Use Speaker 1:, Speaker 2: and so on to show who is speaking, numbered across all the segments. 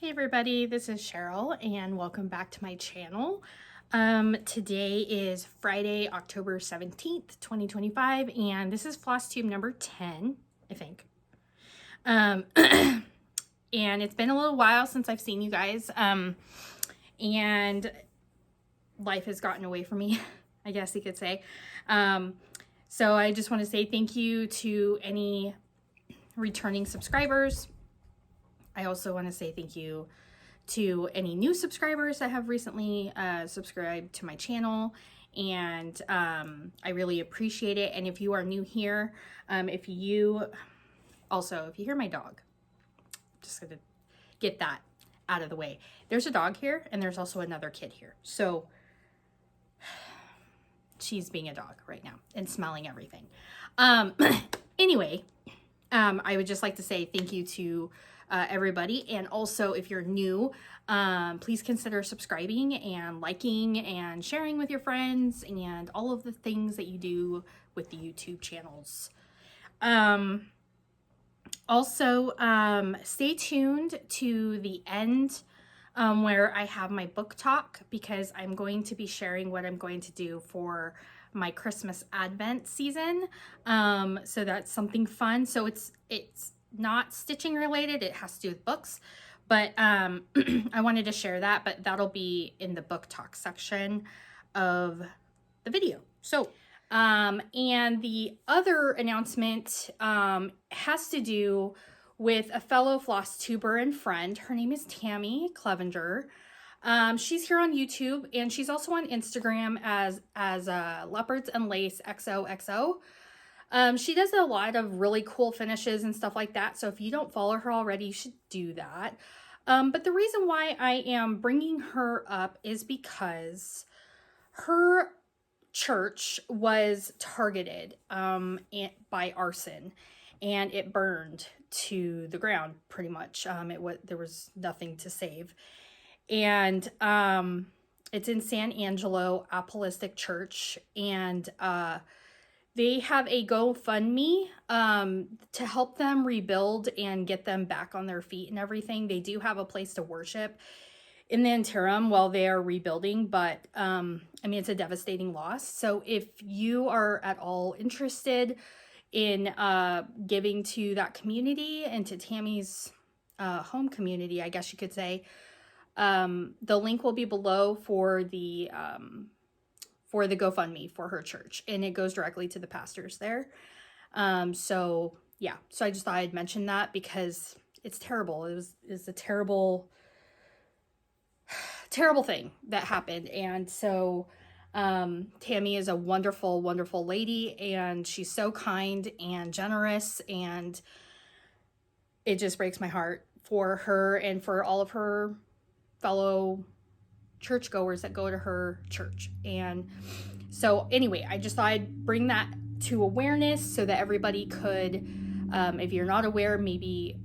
Speaker 1: Hey everybody, this is Cheryl and welcome back to my channel. Today is Friday, October 17th, 2025, and this is Flosstube number 10, I think. And it's been a little while since I've seen you guys, and life has gotten away from me, I guess you could say. So I just want to say thank you to any returning subscribers. I also want to say thank you to any new subscribers that have recently subscribed to my channel, and I really appreciate it. And if you are new here, if you hear my dog, just gonna get that out of the way. There's a dog here and there's also another kid here, so she's being a dog right now and smelling everything. Anyway, I would just like to say thank you to everybody, and also if you're new, please consider subscribing and liking and sharing with your friends and all of the things that you do with the YouTube channels. Also, stay tuned to the end where I have my book talk, because I'm going to be sharing what I'm going to do for my Christmas Advent season. So that's something fun. So it's not stitching related, it has to do with books, but I wanted to share that, but that'll be in the book talk section of the video. So and the other announcement has to do with a fellow Flosstuber and friend. Her name is Tammi Clevenger. She's here on YouTube, and she's also on Instagram as Leopards and Lace XOXO. She does a lot of really cool finishes and stuff like that. So if you don't follow her already, you should do that. But the reason why I am bringing her up is because her church was targeted by arson, and it burned to the ground pretty much. There was nothing to save. And it's in San Angelo Apostolic Church, and they have a GoFundMe to help them rebuild and get them back on their feet and everything. They do have a place to worship in the interim while they are rebuilding, but I mean, it's a devastating loss. So if you are at all interested in giving to that community and to Tammy's home community, I guess you could say, the link will be below for the GoFundMe for her church, and it goes directly to the pastors there. So yeah, so I just thought I'd mention that because it's terrible. It's a terrible thing that happened. And so Tammi is a wonderful, wonderful lady, and she's so kind and generous, and it just breaks my heart for her and for all of her fellow churchgoers that go to her church. And so anyway, I just thought I'd bring that to awareness so that everybody could, if you're not aware, maybe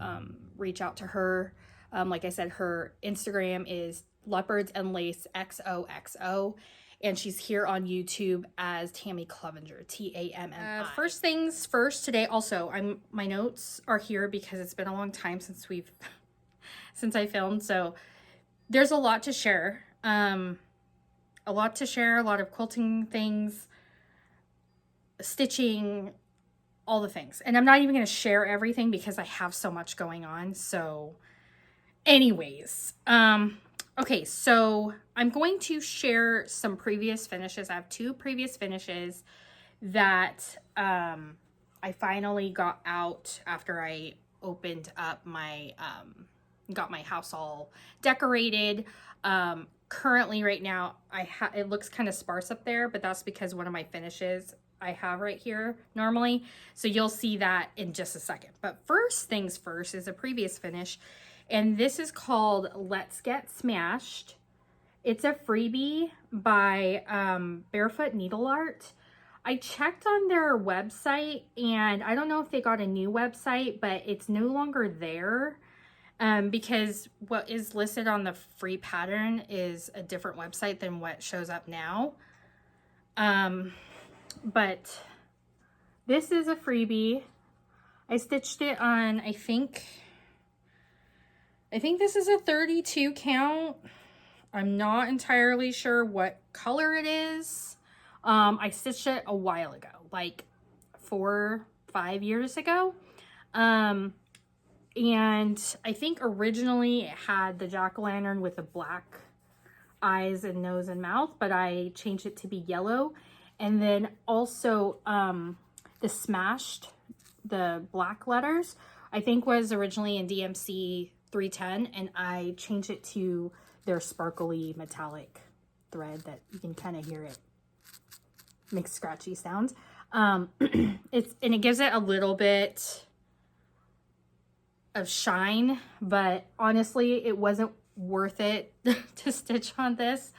Speaker 1: reach out to her. Like I said, her Instagram is Leopards and Lace XOXO, and she's here on YouTube as Tammi Clevenger, Tammi. First things first, today also, my notes are here because it's been a long time since I filmed, so there's a lot to share. A lot of quilting things, stitching, all the things. And I'm not even going to share everything because I have so much going on. So anyways, okay, so I'm going to share some previous finishes. I have two previous finishes that I finally got out after I opened up my, got my house all decorated. Currently right now, it looks kind of sparse up there, but that's because one of my finishes I have right here normally. So you'll see that in just a second. But first things first is a previous finish, and this is called Let's Get Smashed. It's a freebie by Barefoot Needle Art. I checked on their website, and I don't know if they got a new website, but it's no longer there. Because what is listed on the free pattern is a different website than what shows up now. But this is a freebie. I stitched it on, I think, I think this is a 32 count. I'm not entirely sure what color it is. I stitched it a while ago, like 4-5 years ago. And I think originally it had the jack-o'-lantern with the black eyes and nose and mouth, but I changed it to be yellow. And then also the black letters, I think was originally in DMC 310, and I changed it to their sparkly metallic thread that you can kind of hear it make scratchy sounds. It gives it a little bit of shine, but honestly it wasn't worth it to stitch on this,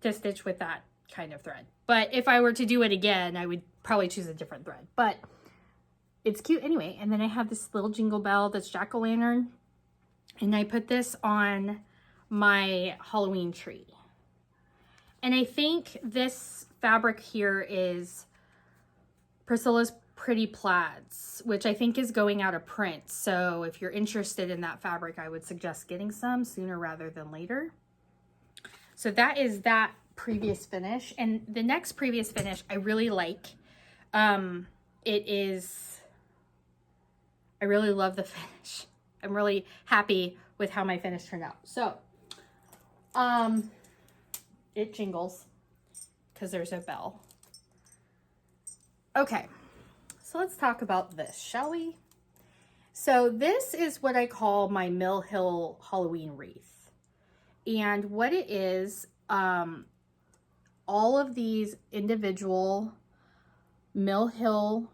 Speaker 1: to stitch with that kind of thread. But if I were to do it again, I would probably choose a different thread, but it's cute anyway. And then I have this little jingle bell that's jack-o'-lantern, and I put this on my Halloween tree. And I think this fabric here is Priscilla's Pretty Plaids, which I think is going out of print. So if you're interested in that fabric, I would suggest getting some sooner rather than later. So that is that previous finish. And the next previous finish I really like. I really love the finish. I'm really happy with how my finish turned out. So it jingles because there's a bell. Okay, so let's talk about this, shall we? So this is what I call my Mill Hill Halloween wreath. And what it is, all of these individual Mill Hill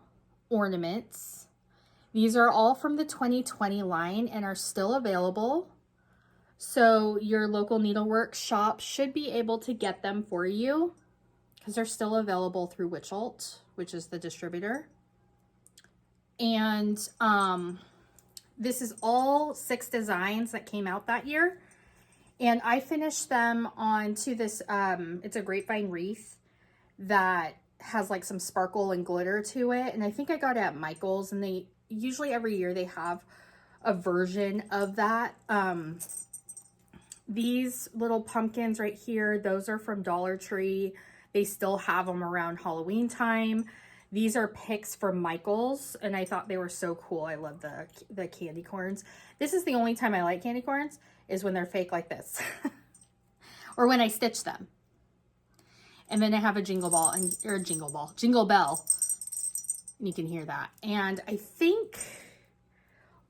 Speaker 1: ornaments. These are all from the 2020 line and are still available. So your local needlework shop should be able to get them for you because they're still available through Witchelt, which is the distributor. And this is all 6 designs that came out that year. And I finished them onto this, it's a grapevine wreath that has like some sparkle and glitter to it. And I think I got it at Michael's, and they usually every year they have a version of that. These little pumpkins right here, those are from Dollar Tree. They still have them around Halloween time. These are picks from Michael's, and I thought they were so cool. I love the candy corns. This is the only time I like candy corns, is when they're fake like this. Or when I stitch them. And then I have a jingle bell, and you can hear that. And I think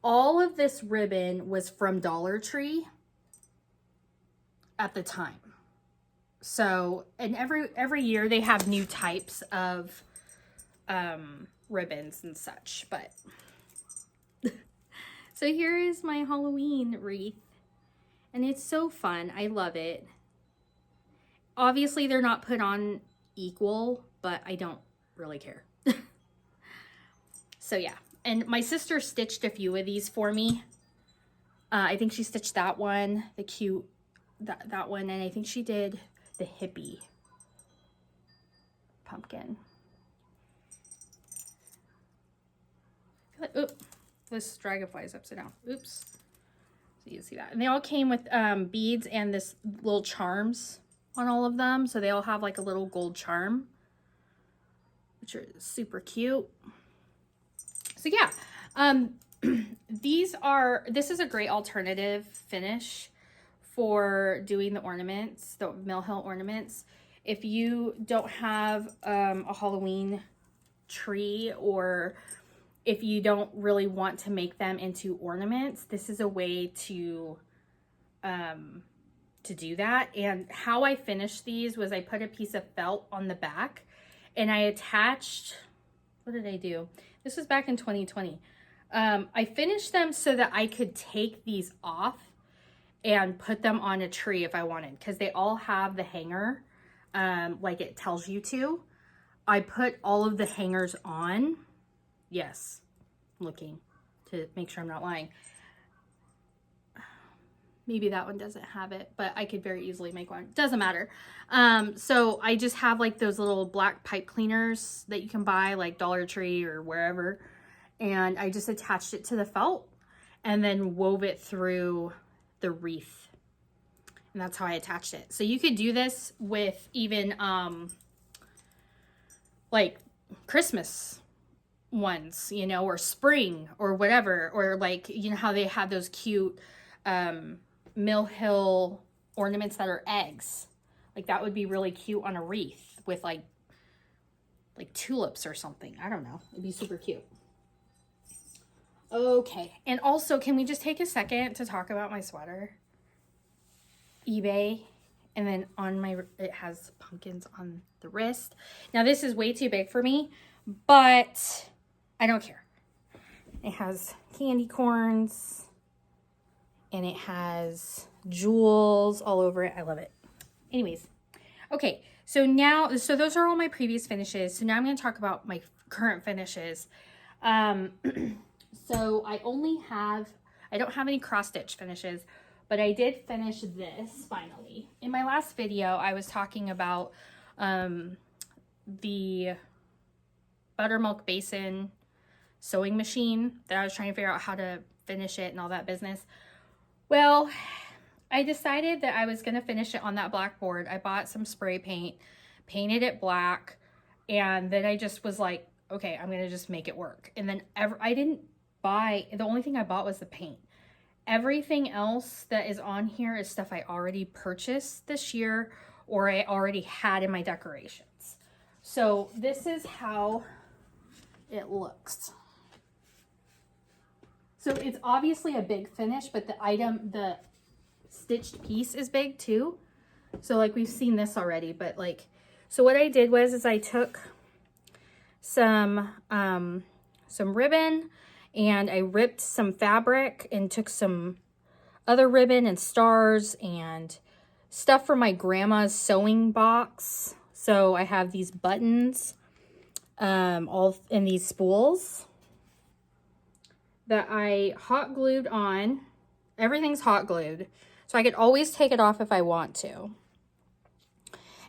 Speaker 1: all of this ribbon was from Dollar Tree at the time. So, and every year they have new types of ribbons and such, but so here is my Halloween wreath, and it's so fun. I love it. Obviously they're not put on equal, but I don't really care. So yeah, and my sister stitched a few of these for me. I think she stitched that one, the cute, that one, and I think she did the hippie pumpkin. Oops, this dragonfly is upside down. Oops. So you can see that. And they all came with beads and this little charms on all of them. So they all have like a little gold charm, which are super cute. So yeah, this is a great alternative finish for doing the ornaments, the Mill Hill ornaments. If you don't have a Halloween tree, or if you don't really want to make them into ornaments, this is a way to do that. And how I finished these was I put a piece of felt on the back, and I attached, what did I do? This was back in 2020. I finished them so that I could take these off and put them on a tree if I wanted, because they all have the hanger like it tells you to. I put all of the hangers on. Yes, I'm looking to make sure I'm not lying. Maybe that one doesn't have it, but I could very easily make one. Doesn't matter. So I just have like those little black pipe cleaners that you can buy like Dollar Tree or wherever. And I just attached it to the felt and then wove it through the wreath. And that's how I attached it. So you could do this with even like Christmas ones, you know, or spring or whatever, or like, you know how they have those cute Mill Hill ornaments that are eggs. Like that would be really cute on a wreath with like tulips or something. I don't know. It'd be super cute. Okay. And also, can we just take a second to talk about my sweater? eBay. And then on my, it has pumpkins on the wrist. Now this is way too big for me, but I don't care. It has candy corns and it has jewels all over it. I love it. Anyways, okay. So now, so those are all my previous finishes. So now I'm going to talk about my current finishes. So I don't have any cross stitch finishes, but I did finish this finally. In my last video, I was talking about the buttermilk basin sewing machine that I was trying to figure out how to finish it and all that business. Well, I decided that I was going to finish it on that blackboard. I bought some spray paint, painted it black, and then I just was like, okay, I'm going to just make it work. And then I didn't buy, the only thing I bought was the paint. Everything else that is on here is stuff I already purchased this year or I already had in my decorations. So this is how it looks. So it's obviously a big finish, but the stitched piece is big too. So like we've seen this already, but like, so what I did was I took some ribbon and I ripped some fabric and took some other ribbon and stars and stuff from my grandma's sewing box. So I have these buttons all in these spools that I hot glued on. Everything's hot glued, so I could always take it off if I want to.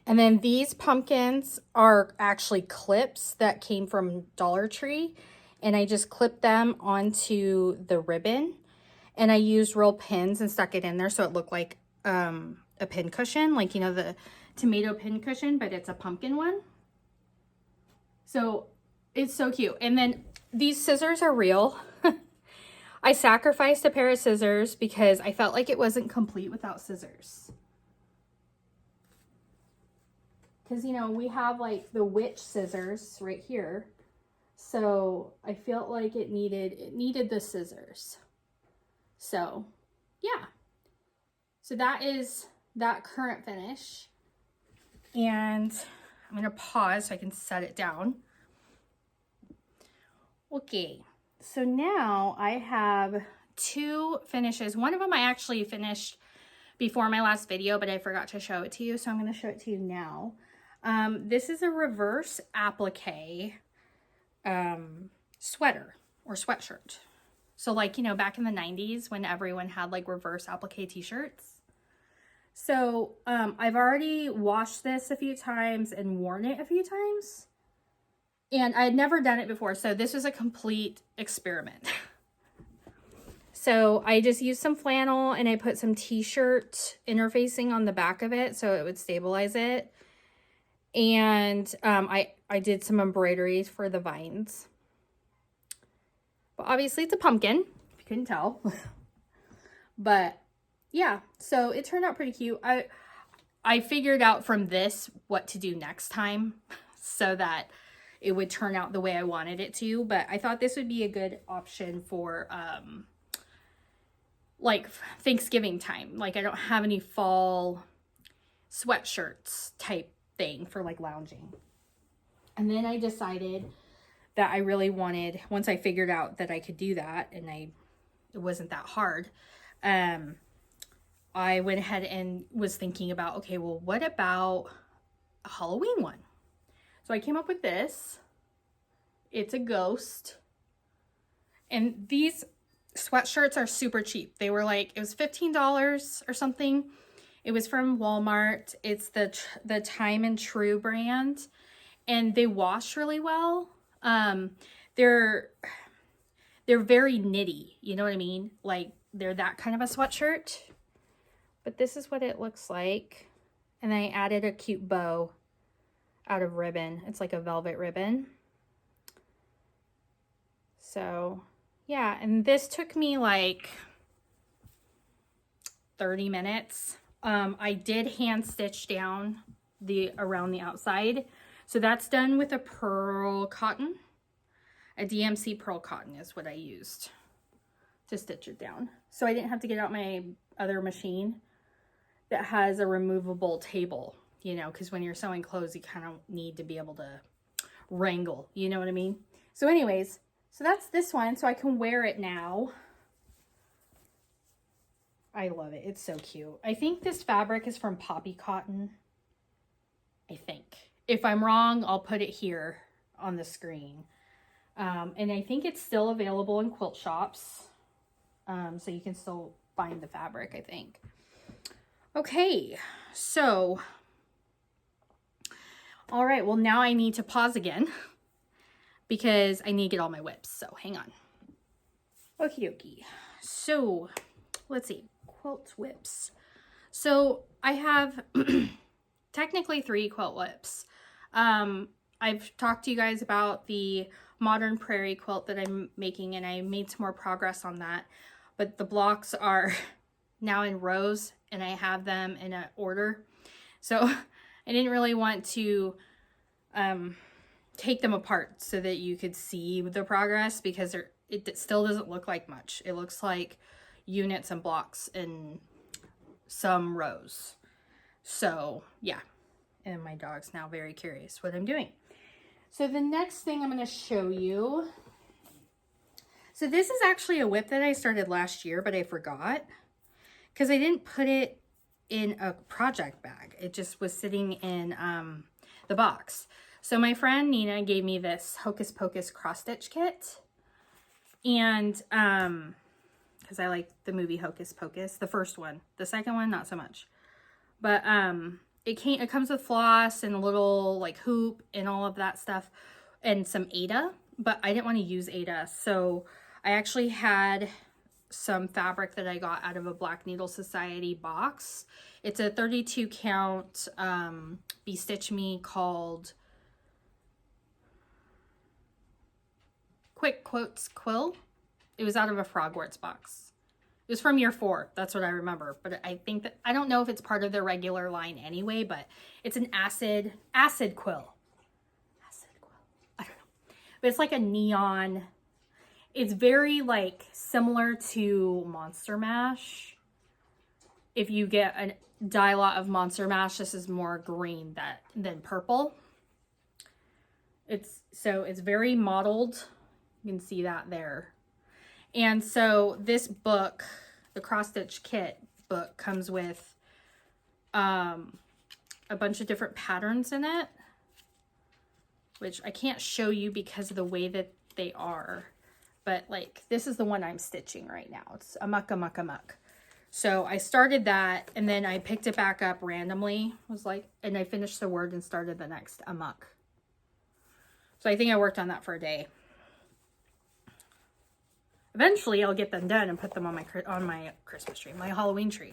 Speaker 1: And then these pumpkins are actually clips that came from Dollar Tree, and I just clipped them onto the ribbon, and I used real pins and stuck it in there so it looked like a pin cushion, like, you know, the tomato pin cushion, but it's a pumpkin one. So it's so cute. And then these scissors are real. I sacrificed a pair of scissors because I felt like it wasn't complete without scissors. Because, you know, we have like the witch scissors right here. So I felt like it needed the scissors. So yeah. So that is that current finish. And I'm going to pause so I can set it down. Okay. So now I have two finishes. One of them I actually finished before my last video, but I forgot to show it to you. So I'm going to show it to you now. This is a reverse applique sweater or sweatshirt. So like, you know, back in the 90s when everyone had like reverse applique t-shirts. So I've already washed this a few times and worn it a few times. And I had never done it before, so this was a complete experiment. So I just used some flannel and I put some t-shirt interfacing on the back of it so it would stabilize it. And I did some embroideries for the vines. But obviously it's a pumpkin, if you couldn't tell. But yeah, so it turned out pretty cute. I figured out from this what to do next time so that it would turn out the way I wanted it to, but I thought this would be a good option for like Thanksgiving time. Like I don't have any fall sweatshirts type thing for like lounging. And then I decided that I really wanted, once I figured out that I could do that and it wasn't that hard, I went ahead and was thinking about, okay, well, what about a Halloween one? So I came up with this. It's a ghost. And these sweatshirts are super cheap. They were like, it was $15 or something. It was from Walmart. It's the Time and True brand. And they wash really well. They're very knitty. You know what I mean? Like they're that kind of a sweatshirt. But this is what it looks like. And I added a cute bow out of ribbon. It's like a velvet ribbon. So yeah, and this took me like 30 minutes. I did hand stitch down around the outside. So that's done with a pearl cotton. A DMC pearl cotton is what I used to stitch it down. So I didn't have to get out my other machine that has a removable table, you know, because when you're sewing clothes, you kind of need to be able to wrangle, you know what I mean? So anyways, so that's this one. So I can wear it now. I love it. It's so cute. I think this fabric is from poppy cotton. I think. If I'm wrong, I'll put it here on the screen. And I think it's still available in quilt shops. So you can still find the fabric, I think. Okay, so, all right, well now I need to pause again because I need to get all my whips, so hang on. Okie dokie. So, let's see, quilt whips. So I have technically 3 quilt whips. I've talked to you guys about the modern prairie quilt that I'm making, and I made some more progress on that, but the blocks are now in rows and I have them in an order. So I didn't really want to take them apart so that you could see the progress, because it still doesn't look like much. It looks like units and blocks in some rows. So yeah, and my dog's now very curious what I'm doing. So the next thing I'm going to show you, so this is actually a whip that I started last year, but I forgot because I didn't put it in a project bag. It just was sitting in the box. So my friend Nina gave me this Hocus Pocus cross stitch kit, and because I like the movie Hocus Pocus, the first one. The second one, not so much. But it comes with floss and a little like hoop and all of that stuff and some Aida, but I didn't want to use Aida, so I actually had some fabric that I got out of a Black Needle Society box. It's a 32 count Be Stitch Me called Quick Quotes Quill. It was out of a Frogwarts box. It was from year 4. That's what I remember. But I think that, I don't know if it's part of their regular line anyway, but it's an acid quill. Acid quill. I don't know. But it's like a neon. It's very like similar to Monster Mash. If you get a dye lot of Monster Mash, this is more green than purple. It's very mottled. You can see that there. And so this book, the cross stitch kit book, comes with a bunch of different patterns in it, which I can't show you because of the way that they are. But like, this is the one I'm stitching right now. It's Amok, Amok, Amok. So I started that and then I picked it back up randomly. And I finished the word and started the next Amok. So I think I worked on that for a day. Eventually I'll get them done and put them on my Christmas tree, my Halloween tree.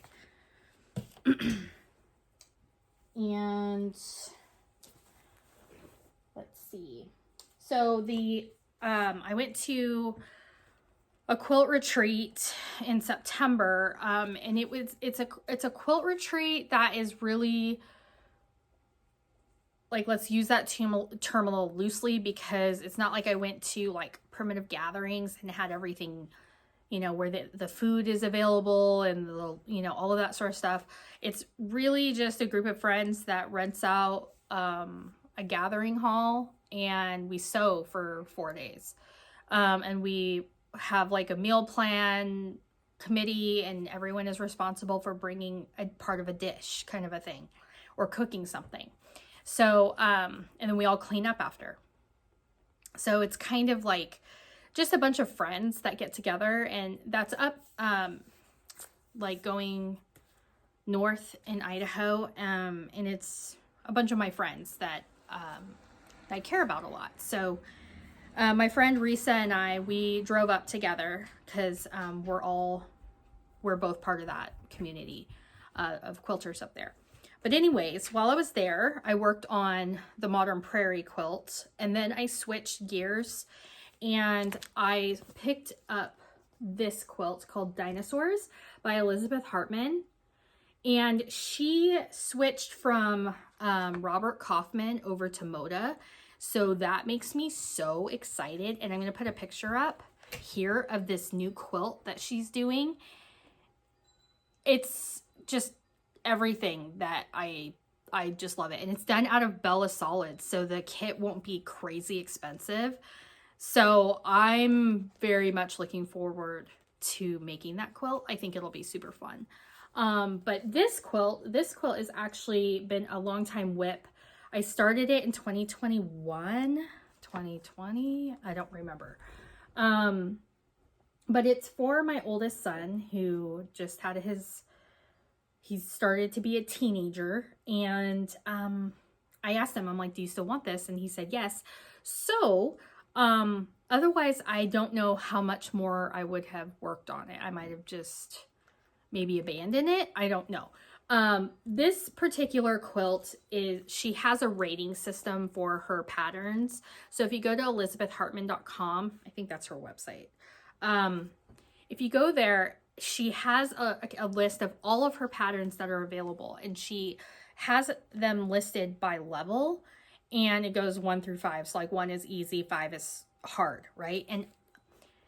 Speaker 1: And let's see. So I went to a quilt retreat in September, and it's a quilt retreat that is really, like, let's use that term a little loosely, because it's not like I went to like primitive gatherings and had everything, you know, where the food is available and all of that sort of stuff. It's really just a group of friends that rents out a gathering hall, and we sew for 4 days. And we have like a meal plan committee, and everyone is responsible for bringing a part of a dish, kind of a thing, or cooking something. So, and then we all clean up after. So it's kind of like just a bunch of friends that get together, and that's up, like going north in Idaho. And it's a bunch of my friends that I care about a lot. So my friend Risa and we drove up together because we're both part of that community. of quilters up there. But anyways, while I was there, I worked on the Modern Prairie quilt, and then I switched gears and I picked up this quilt called Dinosaurs by Elizabeth Hartman. And she switched from Robert Kaufman over to Moda. So that makes me so excited. And I'm going to put a picture up here of this new quilt that she's doing. It's just everything that I just love it. And it's done out of Bella Solids, so the kit won't be crazy expensive. So I'm very much looking forward to making that quilt. I think it'll be super fun. But this quilt has actually been a long time whip. I started it in 2021, 2020, I don't remember. But it's for my oldest son who just had he started to be a teenager, and I asked him, I'm like, do you still want this? And he said yes. So otherwise I don't know how much more I would have worked on it. I might have just maybe abandoned it. I don't know. This particular quilt she has a rating system for her patterns. So if you go to elizabethhartman.com, I think that's her website. If you go there, she has a list of all of her patterns that are available, and she has them listed by level, and it goes 1 through 5. So like 1 is easy, 5 is hard, right? And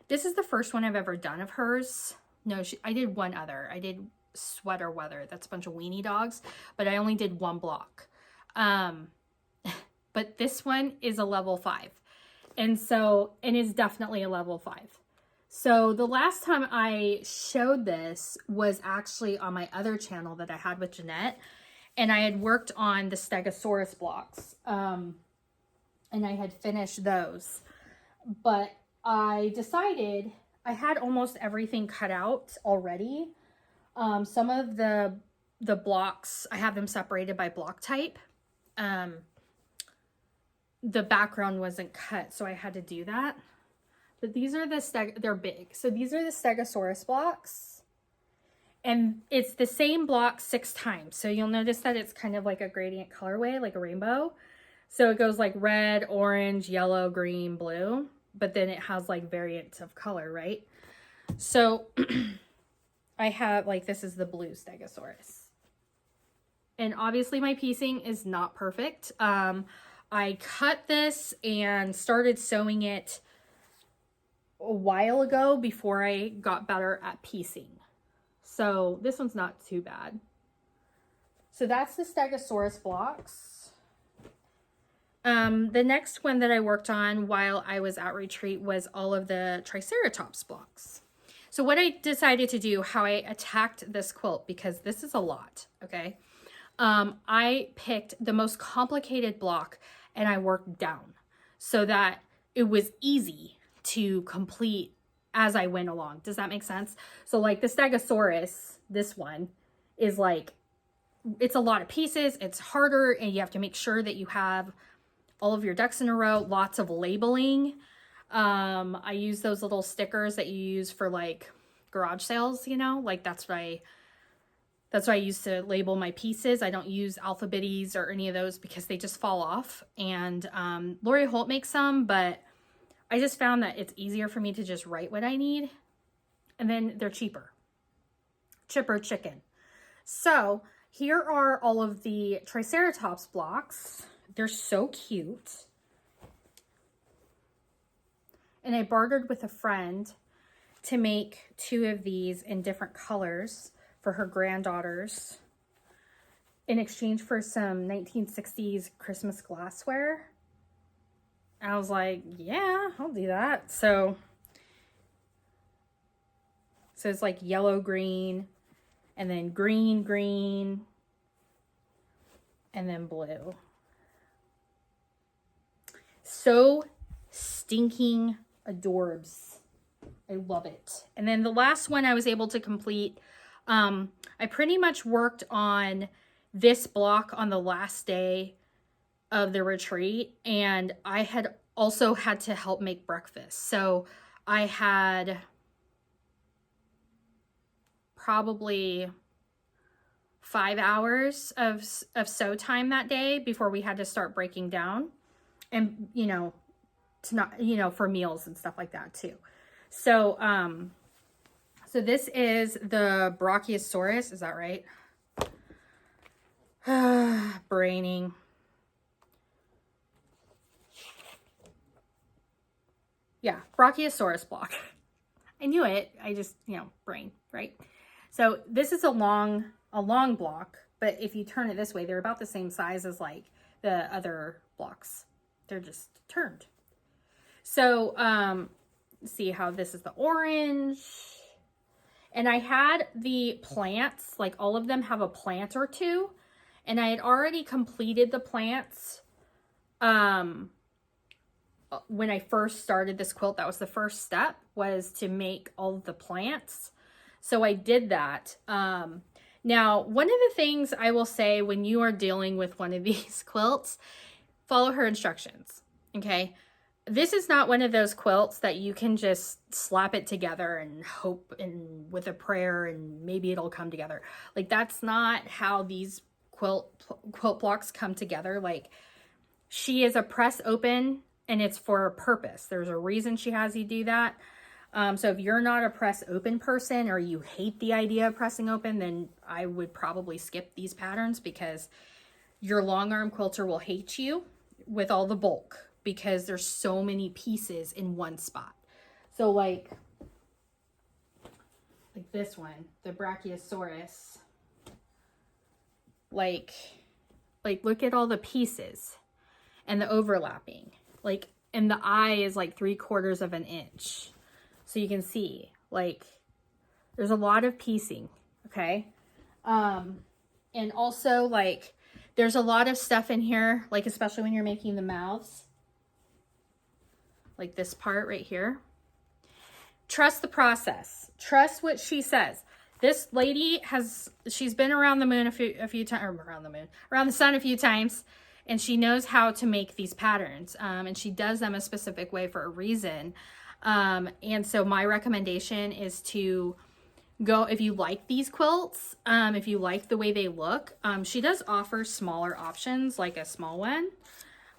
Speaker 1: this is the first one I've ever done of hers. No, I did one other. I did Sweater Weather. That's a bunch of weenie dogs, but I only did 1 block. But this one is a level 5. And is definitely a level 5. So the last time I showed this was actually on my other channel that I had with Jeanette, and I had worked on the Stegosaurus blocks, and I had finished those. But I decided I had almost everything cut out already. Some of the blocks, I have them separated by block type. The background wasn't cut, so I had to do that. But these are they're big. So these are the Stegosaurus blocks. And it's the same block 6 times. So you'll notice that it's kind of like a gradient colorway, like a rainbow. So it goes like red, orange, yellow, green, blue. But then it has like variants of color, right? So I have this is the blue Stegosaurus. And obviously my piecing is not perfect. I cut this and started sewing it a while ago before I got better at piecing. So this one's not too bad. So that's the Stegosaurus blocks. The next one that I worked on while I was at retreat was all of the Triceratops blocks. So what I decided to do, how I attacked this quilt, because this is a lot, okay? I picked the most complicated block and I worked down so that it was easy to complete as I went along. Does that make sense? So like the Stegosaurus, this one is it's a lot of pieces, it's harder, and you have to make sure that you have all of your ducks in a row, lots of labeling. I use those little stickers that you use for garage sales, that's what I use to label my pieces. I don't use Alphabetes or any of those because they just fall off. And Lori Holt makes some, but I just found that it's easier for me to just write what I need. And then they're cheaper. Chipper chicken. So here are all of the Triceratops blocks. They're so cute. And I bartered with a friend to make 2 of these in different colors for her granddaughters in exchange for some 1960s Christmas glassware. I was like, yeah, I'll do that. So it's like yellow, green, and then green, green, and then blue. So stinking adorbs. I love it. And then the last one I was able to complete, I pretty much worked on this block on the last day of the retreat, and I had also had to help make breakfast. So I had probably 5 hours of sew time that day before we had to start breaking down. And, you know, to not, you know, for meals and stuff like that too. So, so this is the Brachiosaurus. Is that right? Braining. Yeah, Brachiosaurus block. I knew it. I just, you know, brain, right? So this is a long block, but if you turn it this way, they're about the same size as like the other blocks. They're just turned. So, see how this is the orange. And I had the plants, like all of them have a plant or two. And I had already completed the plants when I first started this quilt. That was the first step, was to make all of the plants. So I did that. Now, one of the things I will say when you are dealing with one of these quilts, follow her instructions, okay? This is not one of those quilts that you can just slap it together and hope and with a prayer and maybe it'll come together. Like, that's not how these quilt blocks come together. Like, she is a press open and it's for a purpose. There's a reason she has you do that. So if you're not a press open person or you hate the idea of pressing open, then I would probably skip these patterns, because your long arm quilter will hate you with all the bulk, because there's so many pieces in one spot. So like this one, the Brachiosaurus, like look at all the pieces and the overlapping, like, and the eye is like 3/4 of an inch. So you can see, like, there's a lot of piecing, okay? And also, like, there's a lot of stuff in here, like, especially when you're making the mouths. Like this part right here. Trust the process. Trust what she says. This lady she's been around the moon a few times, or around the sun a few times, and she knows how to make these patterns. And she does them a specific way for a reason. And so my recommendation is to go, if you like these quilts, if you like the way they look, she does offer smaller options, like a small one.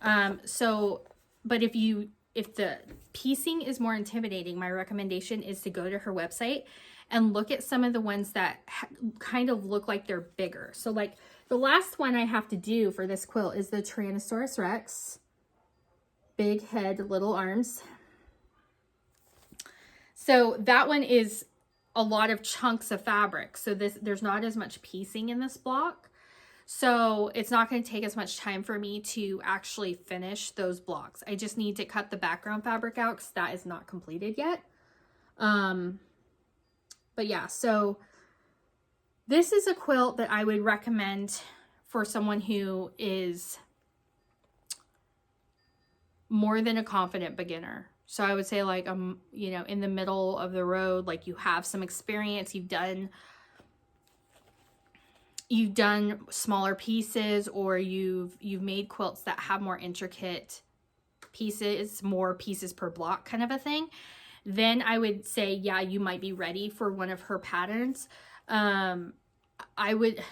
Speaker 1: But if the piecing is more intimidating, my recommendation is to go to her website and look at some of the ones that kind of look like they're bigger. So like the last one I have to do for this quilt is the Tyrannosaurus Rex. Big head, little arms. So that one is a lot of chunks of fabric. So there's not as much piecing in this block. So it's not going to take as much time for me to actually finish those blocks. I just need to cut the background fabric out because that is not completed yet. But yeah, so this is a quilt that I would recommend for someone who is more than a confident beginner. So I would say like, you know, in the middle of the road, like you have some experience, you've done smaller pieces, or you've made quilts that have more intricate pieces, more pieces per block kind of a thing. Then I would say, yeah, you might be ready for one of her patterns. I would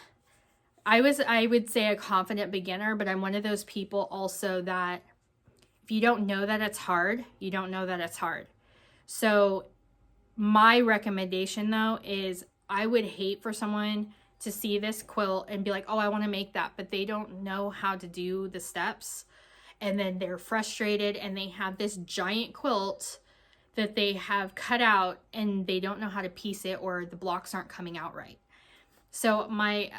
Speaker 1: say a confident beginner, but I'm one of those people also that if you don't know that it's hard, you don't know that it's hard. So my recommendation though is I would hate for someone to see this quilt and be like, oh, I want to make that, but they don't know how to do the steps. And then they're frustrated and they have this giant quilt that they have cut out and they don't know how to piece it, or the blocks aren't coming out right. So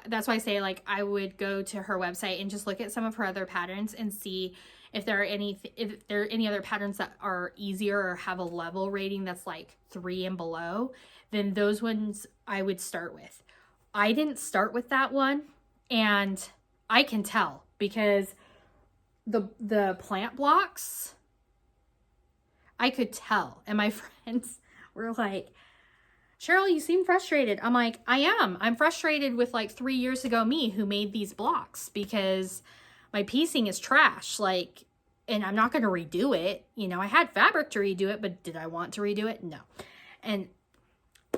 Speaker 1: that's why I say, like, I would go to her website and just look at some of her other patterns and see if there are any other patterns that are easier or have a level rating that's like 3 and below. Then those ones I would start with. I didn't start with that one, and I can tell because the plant blocks, I could tell. And my friends were like, Cheryl, you seem frustrated. I'm like, I am. I'm frustrated with like 3 years ago me who made these blocks because my piecing is trash. Like, and I'm not going to redo it. You know, I had fabric to redo it, but did I want to redo it? No. And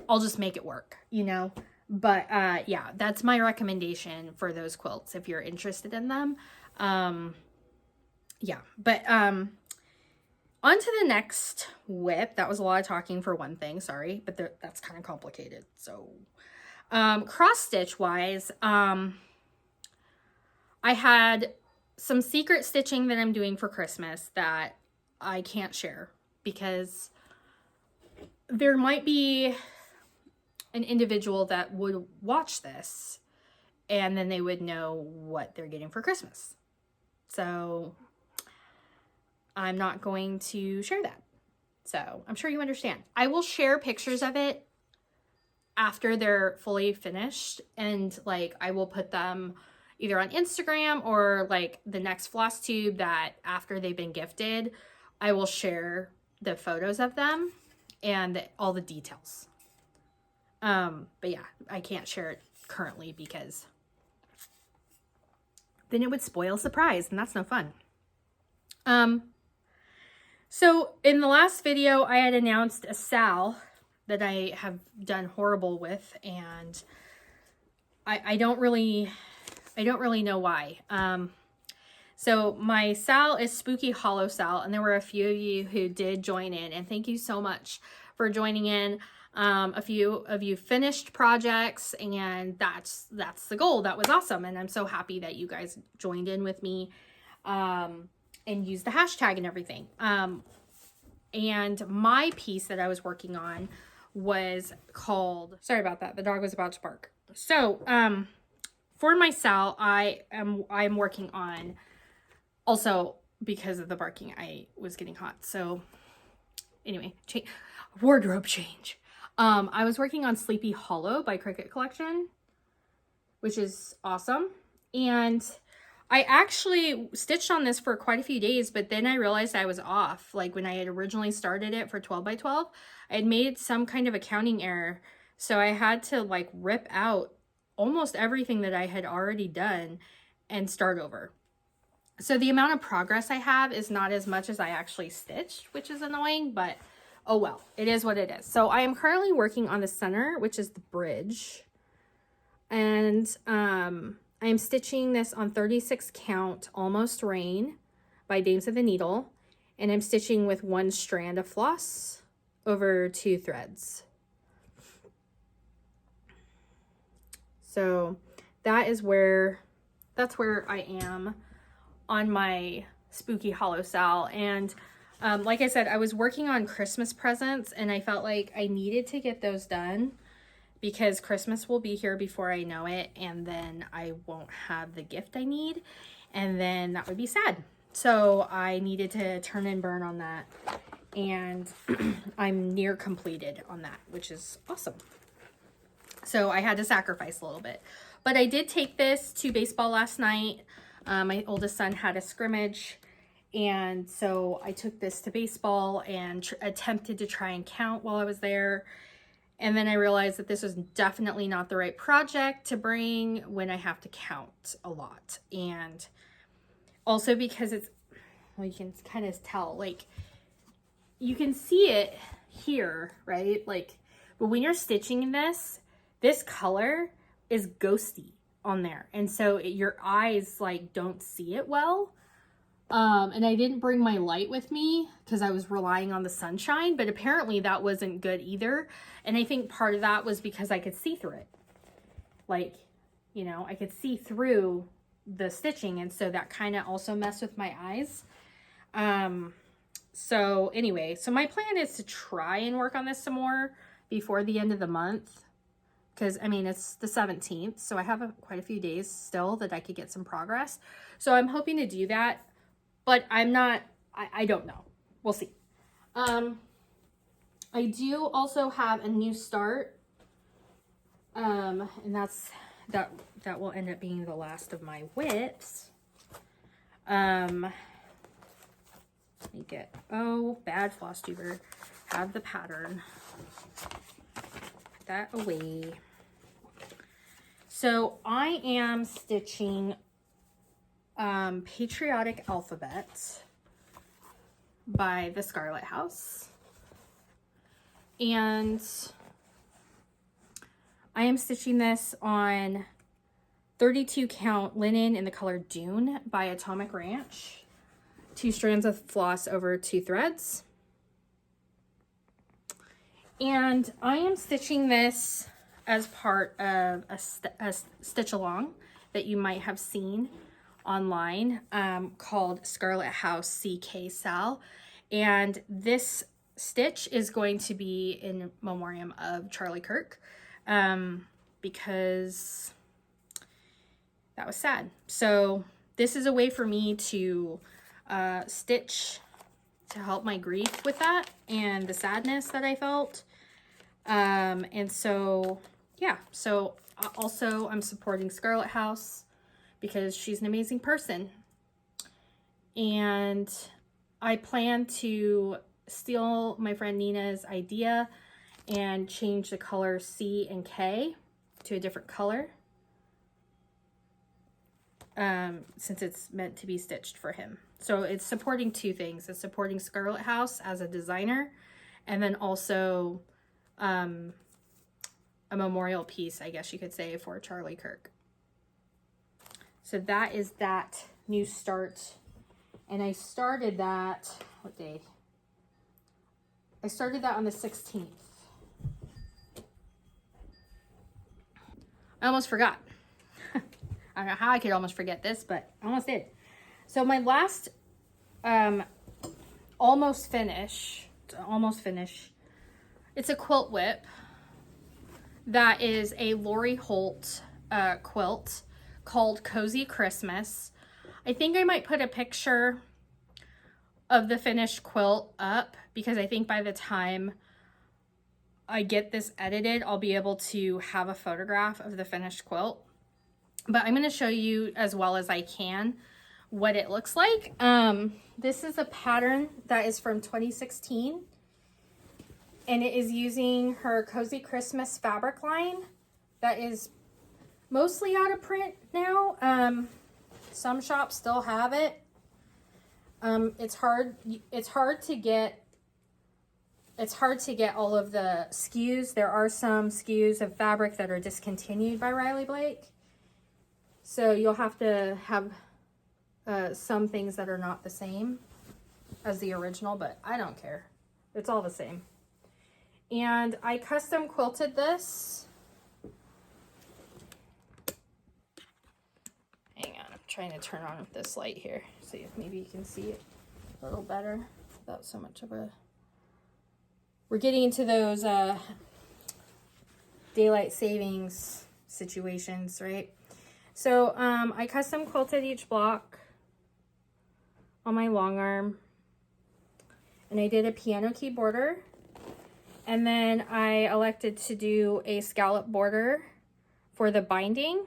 Speaker 1: I'll just make it work, you know? But yeah, that's my recommendation for those quilts if you're interested in them. Yeah, but on to the next whip. That was a lot of talking for one thing, sorry, but that's kind of complicated. So cross stitch wise, I had some secret stitching that I'm doing for Christmas that I can't share because there might be an individual that would watch this and then they would know what they're getting for Christmas. So I'm not going to share that. So I'm sure you understand. I will share pictures of it after they're fully finished, and like I will put them either on Instagram or like the next Flosstube that after they've been gifted, I will share the photos of them and all the details. But yeah, I can't share it currently because then it would spoil surprise and that's no fun. So in the last video, I had announced a SAL that I have done horrible with, and I don't really know why. So my SAL is Spooky Hollow SAL, and there were a few of you who did join in, and thank you so much for joining in. A few of you finished projects, and that's the goal. That was awesome, and I'm so happy that you guys joined in with me and used the hashtag and everything. And my piece that I was working on was called, sorry about that, the dog was about to bark. So for my SAL, I'm working on, also because of the barking, I was getting hot. So anyway, wardrobe change. I was working on Sleepy Hollow by Cricut Collection, which is awesome. And I actually stitched on this for quite a few days, but then I realized I was off. Like when I had originally started it for 12 by 12, I had made some kind of a counting error. So I had to like rip out almost everything that I had already done and start over. So the amount of progress I have is not as much as I actually stitched, which is annoying, but oh well, it is what it is. So I am currently working on the center, which is the bridge. And I am stitching this on 36 count Almost Rain by Dames of the Needle, and I'm stitching with one strand of floss over 2 threads. So that's where I am on my Spooky Hollow SAL. And like I said, I was working on Christmas presents, and I felt like I needed to get those done because Christmas will be here before I know it, and then I won't have the gift I need, and then that would be sad. So I needed to turn and burn on that, and I'm near completed on that, which is awesome. So I had to sacrifice a little bit, but I did take this to baseball last night. My oldest son had a scrimmage, and so I took this to baseball and attempted to try and count while I was there. And then I realized that this was definitely not the right project to bring when I have to count a lot. And also because it's, well, you can kind of tell, like, you can see it here, right? Like, but when you're stitching this color is ghosty on there. And so your eyes, like, don't see it well. And I didn't bring my light with me because I was relying on the sunshine, but apparently that wasn't good either. And I think part of that was because I could see through it. Like, you know, I could see through the stitching, and so that kind of also messed with my eyes. So anyway, so my plan is to try and work on this some more before the end of the month. Because, I mean, it's the 17th, so I have quite a few days still that I could get some progress. So I'm hoping to do that. But I'm not, I don't know. We'll see. I do also have a new start. And that will end up being the last of my whips. Let me get, oh, bad Flosstuber. Have the pattern. Put that away. So I am stitching Patriotic Alphabet by the Scarlet House, and I am stitching this on 32 count linen in the color Dune by Atomic Ranch. 2 strands of floss over 2 threads. And I am stitching this as part of a stitch along that you might have seen online called Scarlet House CK Sal. And this stitch is going to be in memoriam of Charlie Kirk because that was sad. So this is a way for me to stitch to help my grief with that and the sadness that I felt. And so, yeah, so also I'm supporting Scarlet House because she's an amazing person. And I plan to steal my friend Nina's idea and change the color C and K to a different color. Since it's meant to be stitched for him. So it's supporting 2 things. It's supporting Scarlet House as a designer, and then also a memorial piece, I guess you could say, for Charlie Kirk. So that is that new start. And I started that, what day? I started that on the 16th. I almost forgot. I don't know how I could almost forget this, but I almost did. So my last almost finish, it's a quilt whip that is a Lori Holt quilt called Cozy Christmas. I think I might put a picture of the finished quilt up because I think by the time I get this edited, I'll be able to have a photograph of the finished quilt. But I'm going to show you as well as I can what it looks like. This is a pattern that is from 2016. And it is using her Cozy Christmas fabric line that is mostly out of print now. Some shops still have it. It's hard to get all of the SKUs. There are some SKUs of fabric that are discontinued by Riley Blake. So you'll have to have some things that are not the same as the original, but I don't care. It's all the same. And I custom quilted this. Hang on, I'm trying to turn on this light here. See if maybe you can see it a little better without so much of a... We're getting into those daylight savings situations, right? So I custom quilted each block on my long arm, and I did a piano key border, and then I elected to do a scallop border for the binding,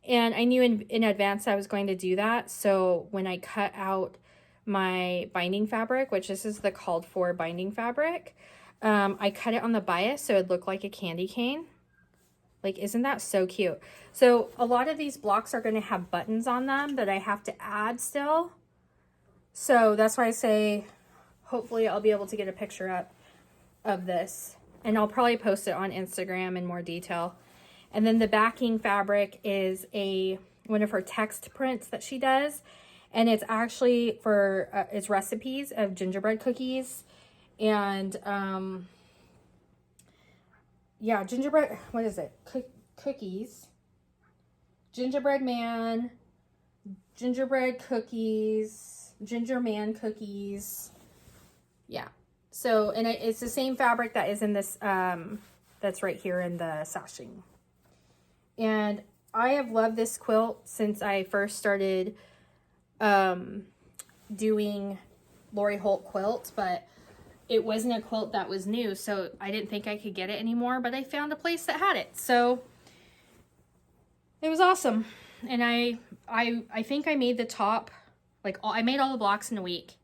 Speaker 1: and I knew in advance I was going to do that. So when I cut out my binding fabric, which this is the called for binding fabric, I cut it on the bias so it looked like a candy cane. Like, isn't that so cute? So a lot of these blocks are going to have buttons on them that I have to add still. So that's why I say, hopefully I'll be able to get a picture up of this. And I'll probably post it on Instagram in more detail. And then the backing fabric is one of her text prints that she does. And it's actually for, it's recipes of gingerbread cookies. And, yeah, gingerbread, what is it? Cookies. Gingerbread man, gingerbread cookies, ginger man cookies. Yeah. So, and it's the same fabric that is in this, that's right here in the sashing. And I have loved this quilt since I first started doing Lori Holt quilts, but it wasn't a quilt that was new, so I didn't think I could get it anymore, but I found a place that had it. So it was awesome. And I think I made the top, like I made all the blocks in a week,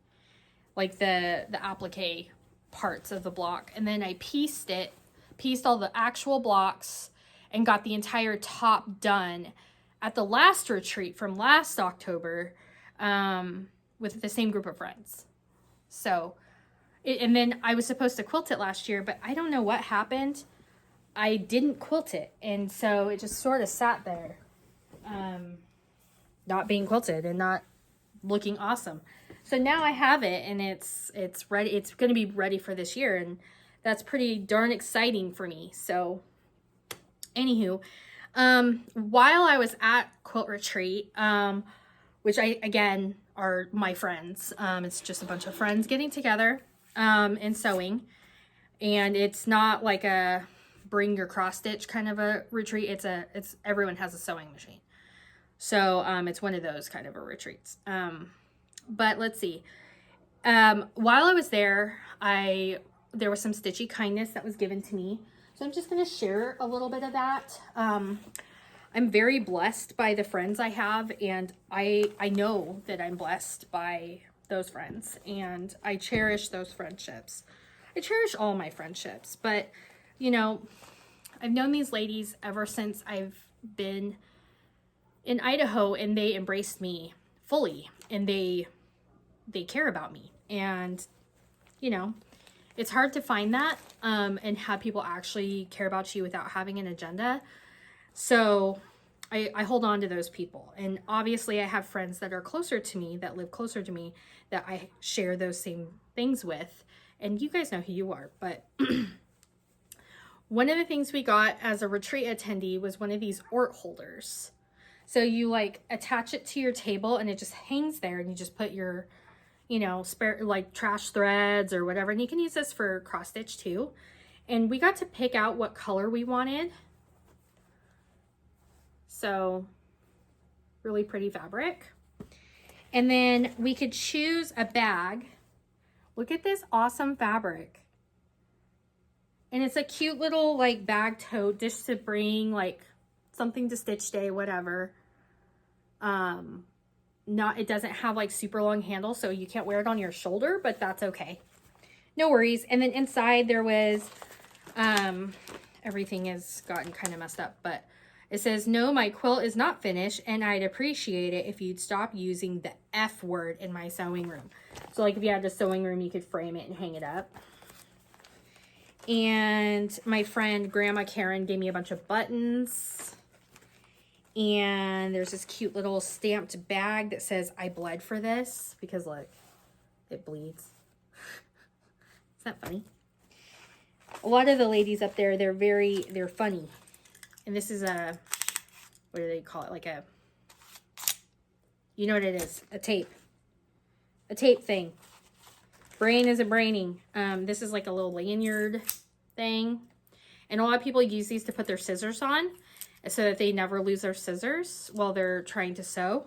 Speaker 1: like the applique parts of the block. And then I pieced all the actual blocks and got the entire top done at the last retreat from last October with the same group of friends. So, and then I was supposed to quilt it last year, but I don't know what happened. I didn't quilt it. And so it just sort of sat there, not being quilted and not looking awesome. So now I have it, and it's ready. It's going to be ready for this year, and that's pretty darn exciting for me. So anywho, while I was at Quilt Retreat, which again are my friends, it's just a bunch of friends getting together, and sewing, and it's not like a bring your cross stitch kind of a retreat. It's everyone has a sewing machine. So, it's one of those kind of a retreats. But let's see. While I was there, there was some stitchy kindness that was given to me. So I'm just going to share a little bit of that. I'm very blessed by the friends I have, and I know that I'm blessed by those friends, and I cherish those friendships. I cherish all my friendships, but you know, I've known these ladies ever since I've been in Idaho, and they embraced me fully, and they care about me. And you know, it's hard to find that and have people actually care about you without having an agenda. So I hold on to those people. And obviously I have friends that are closer to me, that live closer to me, that I share those same things with. And you guys know who you are. But one of the things we got as a retreat attendee was one of these Ort holders. So you like attach it to your table, and it just hangs there, and you just put your, you know, spare like trash threads or whatever. And you can use this for cross stitch too. And we got to pick out what color we wanted. So really pretty fabric. And then we could choose a bag. Look at this awesome fabric. And it's a cute little like bag tote just to bring like something to stitch day, whatever. It doesn't have like super long handles, so you can't wear it on your shoulder, but that's okay. No worries. And then inside there was, everything has gotten kind of messed up, but it says, no, my quilt is not finished, and I'd appreciate it if you'd stop using the F word in my sewing room. So like if you had a sewing room, you could frame it and hang it up. And my friend Grandma Karen gave me a bunch of buttons. And there's this cute little stamped bag that says, I bled for this, because look, it bleeds. Is that funny? A lot of the ladies up there, they're funny. And this is a, what do they call it? Like a, you know what it is? A tape. A tape thing. Brain isn't braining. This is like a little lanyard thing. And a lot of people use these to put their scissors on, so that they never lose their scissors while they're trying to sew.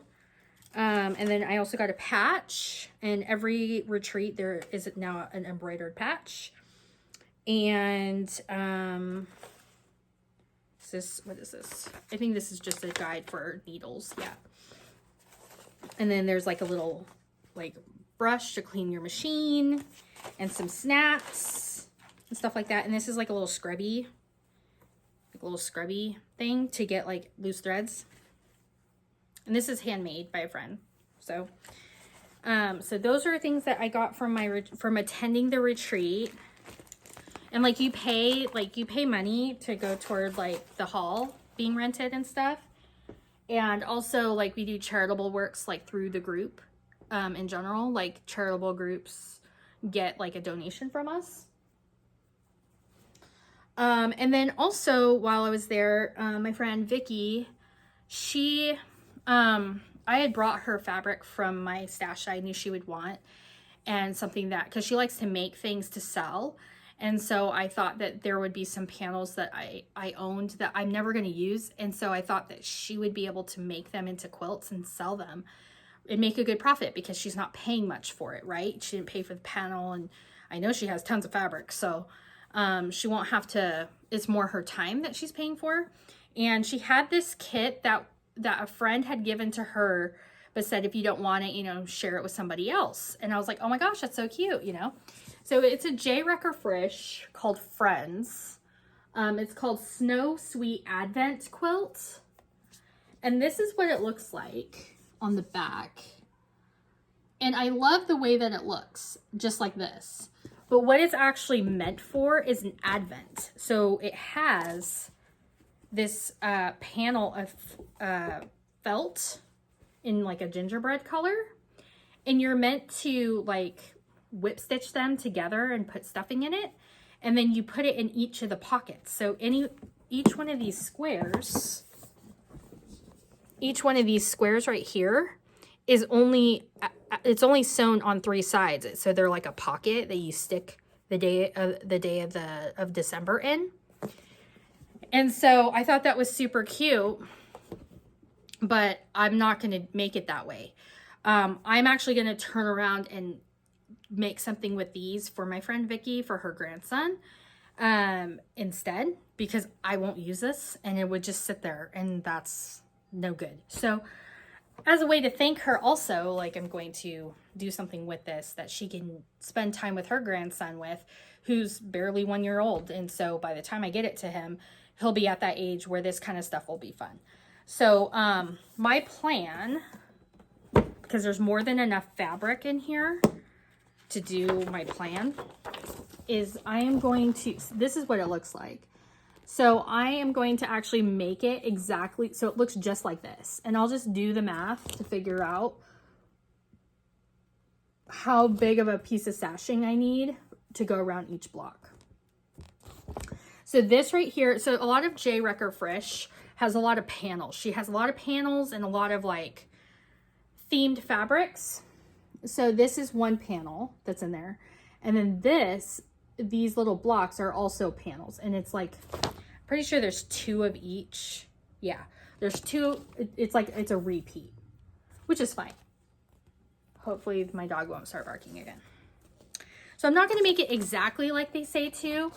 Speaker 1: And then I also got a patch, and every retreat there is now an embroidered patch. And what is this? I think this is just a guide for needles. Yeah. And then there's like a little like brush to clean your machine, and some snacks and stuff like that. And this is like a little scrubby thing to get like loose threads. And this is handmade by a friend. So so those are things that I got from from attending the retreat. And like you pay money to go toward like the hall being rented and stuff. And also like we do charitable works like through the group in general. Like charitable groups get like a donation from us. And then also while I was there, my friend Vicky, I had brought her fabric from my stash that I knew she would want, and something that, cause she likes to make things to sell. And so I thought that there would be some panels that I owned that I'm never going to use. And so I thought that she would be able to make them into quilts and sell them and make a good profit, because she's not paying much for it, right? She didn't pay for the panel, and I know she has tons of fabric. So she won't have to, it's more her time that she's paying for. And she had this kit that a friend had given to her, but said, if you don't want it, you know, share it with somebody else. And I was like, oh my gosh, that's so cute, you know? So it's a J. Recker Frisch called Friends. It's called Snow Sweet Advent Quilt. And this is what it looks like on the back. And I love the way that it looks, just like this. But what it's actually meant for is an advent. So it has this panel of felt in like a gingerbread color. And you're meant to like whip stitch them together and put stuffing in it. And then you put it in each of the pockets. So each one of these squares right here is only, it's only sewn on 3 sides. So they're like a pocket that you stick the day of December in. And so I thought that was super cute, but I'm not going to make it that way. I'm actually going to turn around and make something with these for my friend Vicky for her grandson instead, because I won't use this and it would just sit there and that's no good. So as a way to thank her also, like I'm going to do something with this that she can spend time with her grandson with, who's barely 1 year old. And so by the time I get it to him, he'll be at that age where this kind of stuff will be fun. So my plan, because there's more than enough fabric in here to do my plan, is I am going to, this is what it looks like. So I am going to actually make it exactly, so it looks just like this. And I'll just do the math to figure out how big of a piece of sashing I need to go around each block. So this right here, so a lot of J. Recker Frisch has a lot of panels. She has a lot of panels and a lot of like themed fabrics. So this is one panel that's in there. And then these little blocks are also panels. And it's like, pretty sure there's 2 of each. Yeah, there's 2. It's like, it's a repeat, which is fine. Hopefully my dog won't start barking again. So I'm not going to make it exactly like they say to,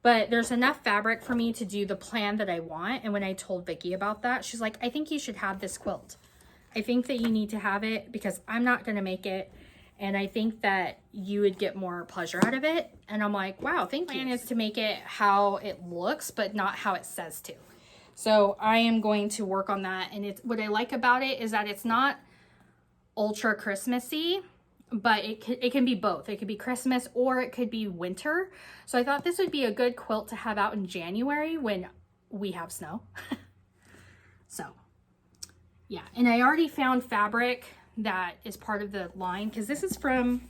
Speaker 1: but there's enough fabric for me to do the plan that I want. And when I told Vicky about that, she's like, I think you should have this quilt. I think that you need to have it because I'm not going to make it. And I think that you would get more pleasure out of it. And I'm like, wow, thank you. The plan is to make it how it looks, but not how it says to. So I am going to work on that. And it's what I like about it is that it's not ultra Christmassy, but it can be both. It could be Christmas or it could be winter. So I thought this would be a good quilt to have out in January when we have snow. So yeah, and I already found fabric that is part of the line because this is from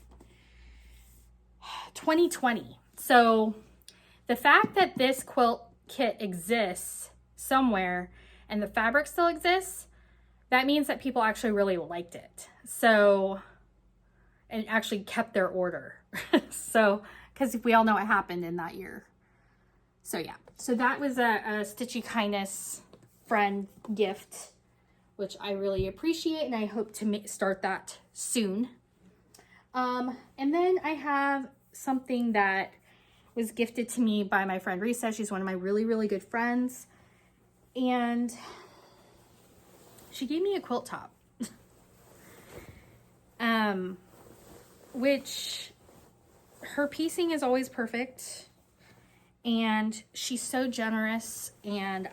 Speaker 1: 2020. So the fact that this quilt kit exists somewhere and the fabric still exists, that means that people actually really liked it. So, and actually kept their order. So, because we all know what happened in that year. So yeah, so that was a Stitchy Kindness friend gift, which I really appreciate, and I hope to start that soon. And then I have something that was gifted to me by my friend Risa. She's one of my really, really good friends. And she gave me a quilt top. Which her piecing is always perfect. And she's so generous, and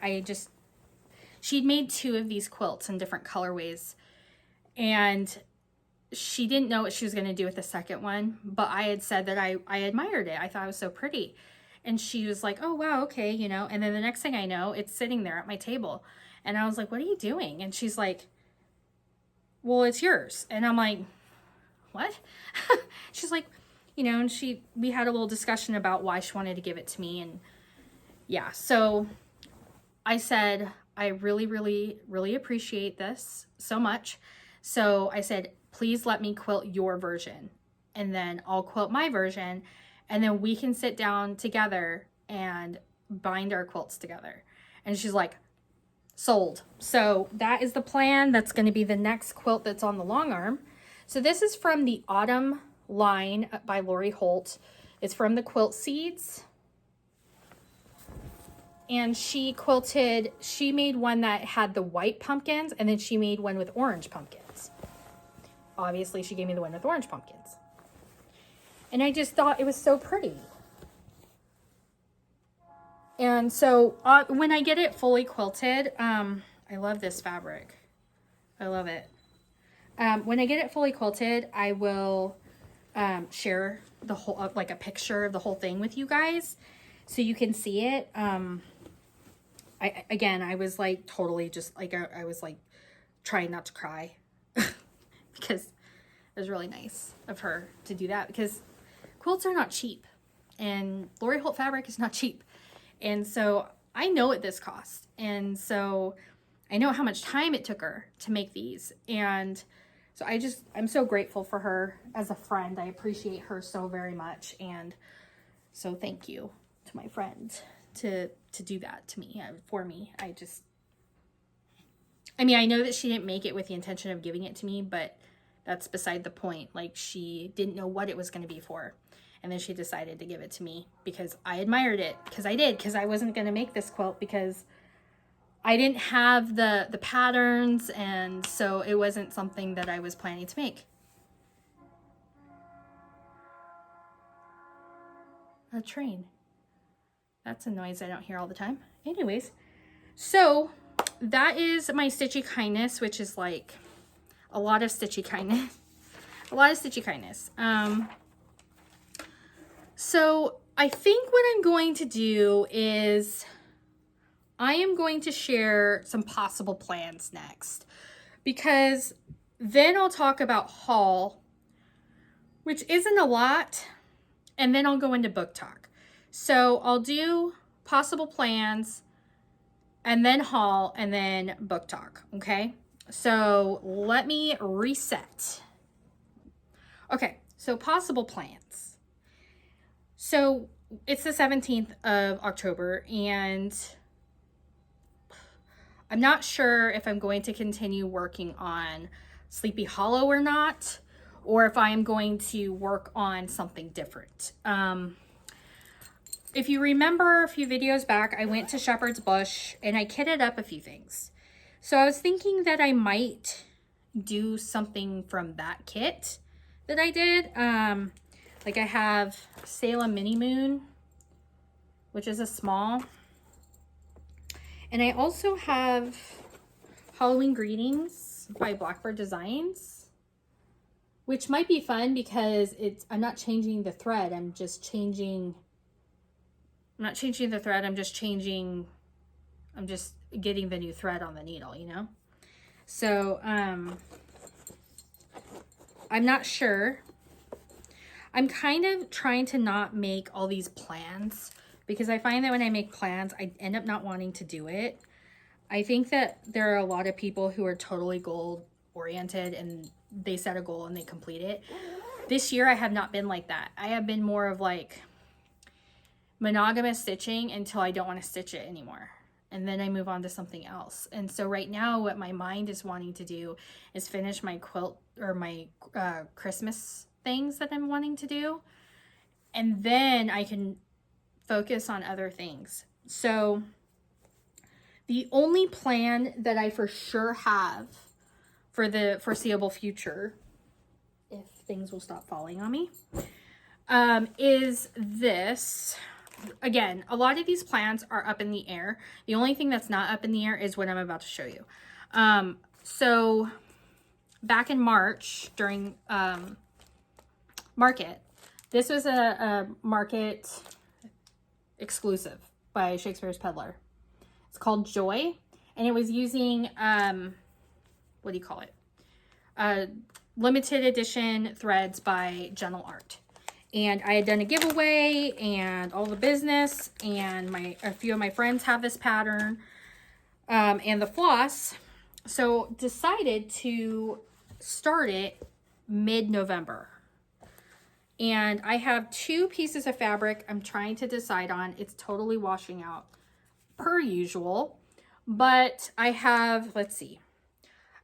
Speaker 1: she'd made 2 of these quilts in different colorways, and she didn't know what she was going to do with the second one, but I had said that I admired it. I thought it was so pretty. And she was like, oh, wow, okay, you know, and then the next thing I know, it's sitting there at my table. And I was like, what are you doing? And she's like, well, it's yours. And I'm like, what? She's like, you know, and we had a little discussion about why she wanted to give it to me. And yeah, so I said, I really, really, really appreciate this so much. So I said, please let me quilt your version, and then I'll quilt my version, and then we can sit down together and bind our quilts together. And she's like, sold. So that is the plan. That's going to be the next quilt that's on the long arm. So this is from the Autumn line by Lori Holt. It's from the Quilt Seeds. And she made one that had the white pumpkins, and then she made one with orange pumpkins. Obviously, she gave me the one with orange pumpkins. And I just thought it was so pretty. And so when I get it fully quilted, I love this fabric. I love it. When I get it fully quilted, I will share the whole, like a picture of the whole thing with you guys so you can see it. I was like totally just like, I was like trying not to cry because it was really nice of her to do that, because quilts are not cheap and Lori Holt fabric is not cheap. And so I know what this cost. And so I know how much time it took her to make these. And so I'm so grateful for her as a friend. I appreciate her so very much. And so thank you to my friend to do that to me, for me. I mean, I know that she didn't make it with the intention of giving it to me, but that's beside the point. Like, she didn't know what it was going to be for. And then she decided to give it to me because I admired it. Because I wasn't going to make this quilt because I didn't have the patterns. And so it wasn't something that I was planning to make. A train. That's a noise I don't hear all the time. Anyways, so that is my Stitchy Kindness, which is like a lot of Stitchy Kindness. A lot of Stitchy Kindness. So I think what I'm going to do is I am going to share some possible plans next, because then I'll talk about haul, which isn't a lot, and then I'll go into book talk. So I'll do possible plans and then haul and then book talk. Okay. So let me reset. Okay. So possible plans. So it's the 17th of October and I'm not sure if I'm going to continue working on Sleepy Hollow or not, or if I am going to work on something different. If you remember a few videos back, I went to Shepherd's Bush and I kitted up a few things. So I was thinking that I might do something from that kit that I did. Like I have Salem Mini Moon, which is a small. And I also have Halloween Greetings by Blackbird Designs, which might be fun because I'm not changing the thread. I'm not changing the thread. I'm just getting the new thread on the needle, you know? So, I'm not sure. I'm kind of trying to not make all these plans because I find that when I make plans, I end up not wanting to do it. I think that there are a lot of people who are totally goal oriented and they set a goal and they complete it. This year, I have not been like that. I have been more of like monogamous stitching until I don't want to stitch it anymore. And then I move on to something else. And so right now, what my mind is wanting to do is finish my quilt or my Christmas things that I'm wanting to do. And then I can focus on other things. So the only plan that I for sure have for the foreseeable future, if things will stop falling on me, is this. Again, a lot of these plans are up in the air. The only thing that's not up in the air is what I'm about to show you. So back in March during Market, this was a Market exclusive by Shakespeare's Peddler. It's called Joy, and it was using, what do you call it? Limited edition threads by Gentle Art. And I had done a giveaway and all the business, and a few of my friends have this pattern and the floss. So decided to start it mid-November. And I have 2 pieces of fabric I'm trying to decide on. It's totally washing out per usual. But I have, let's see.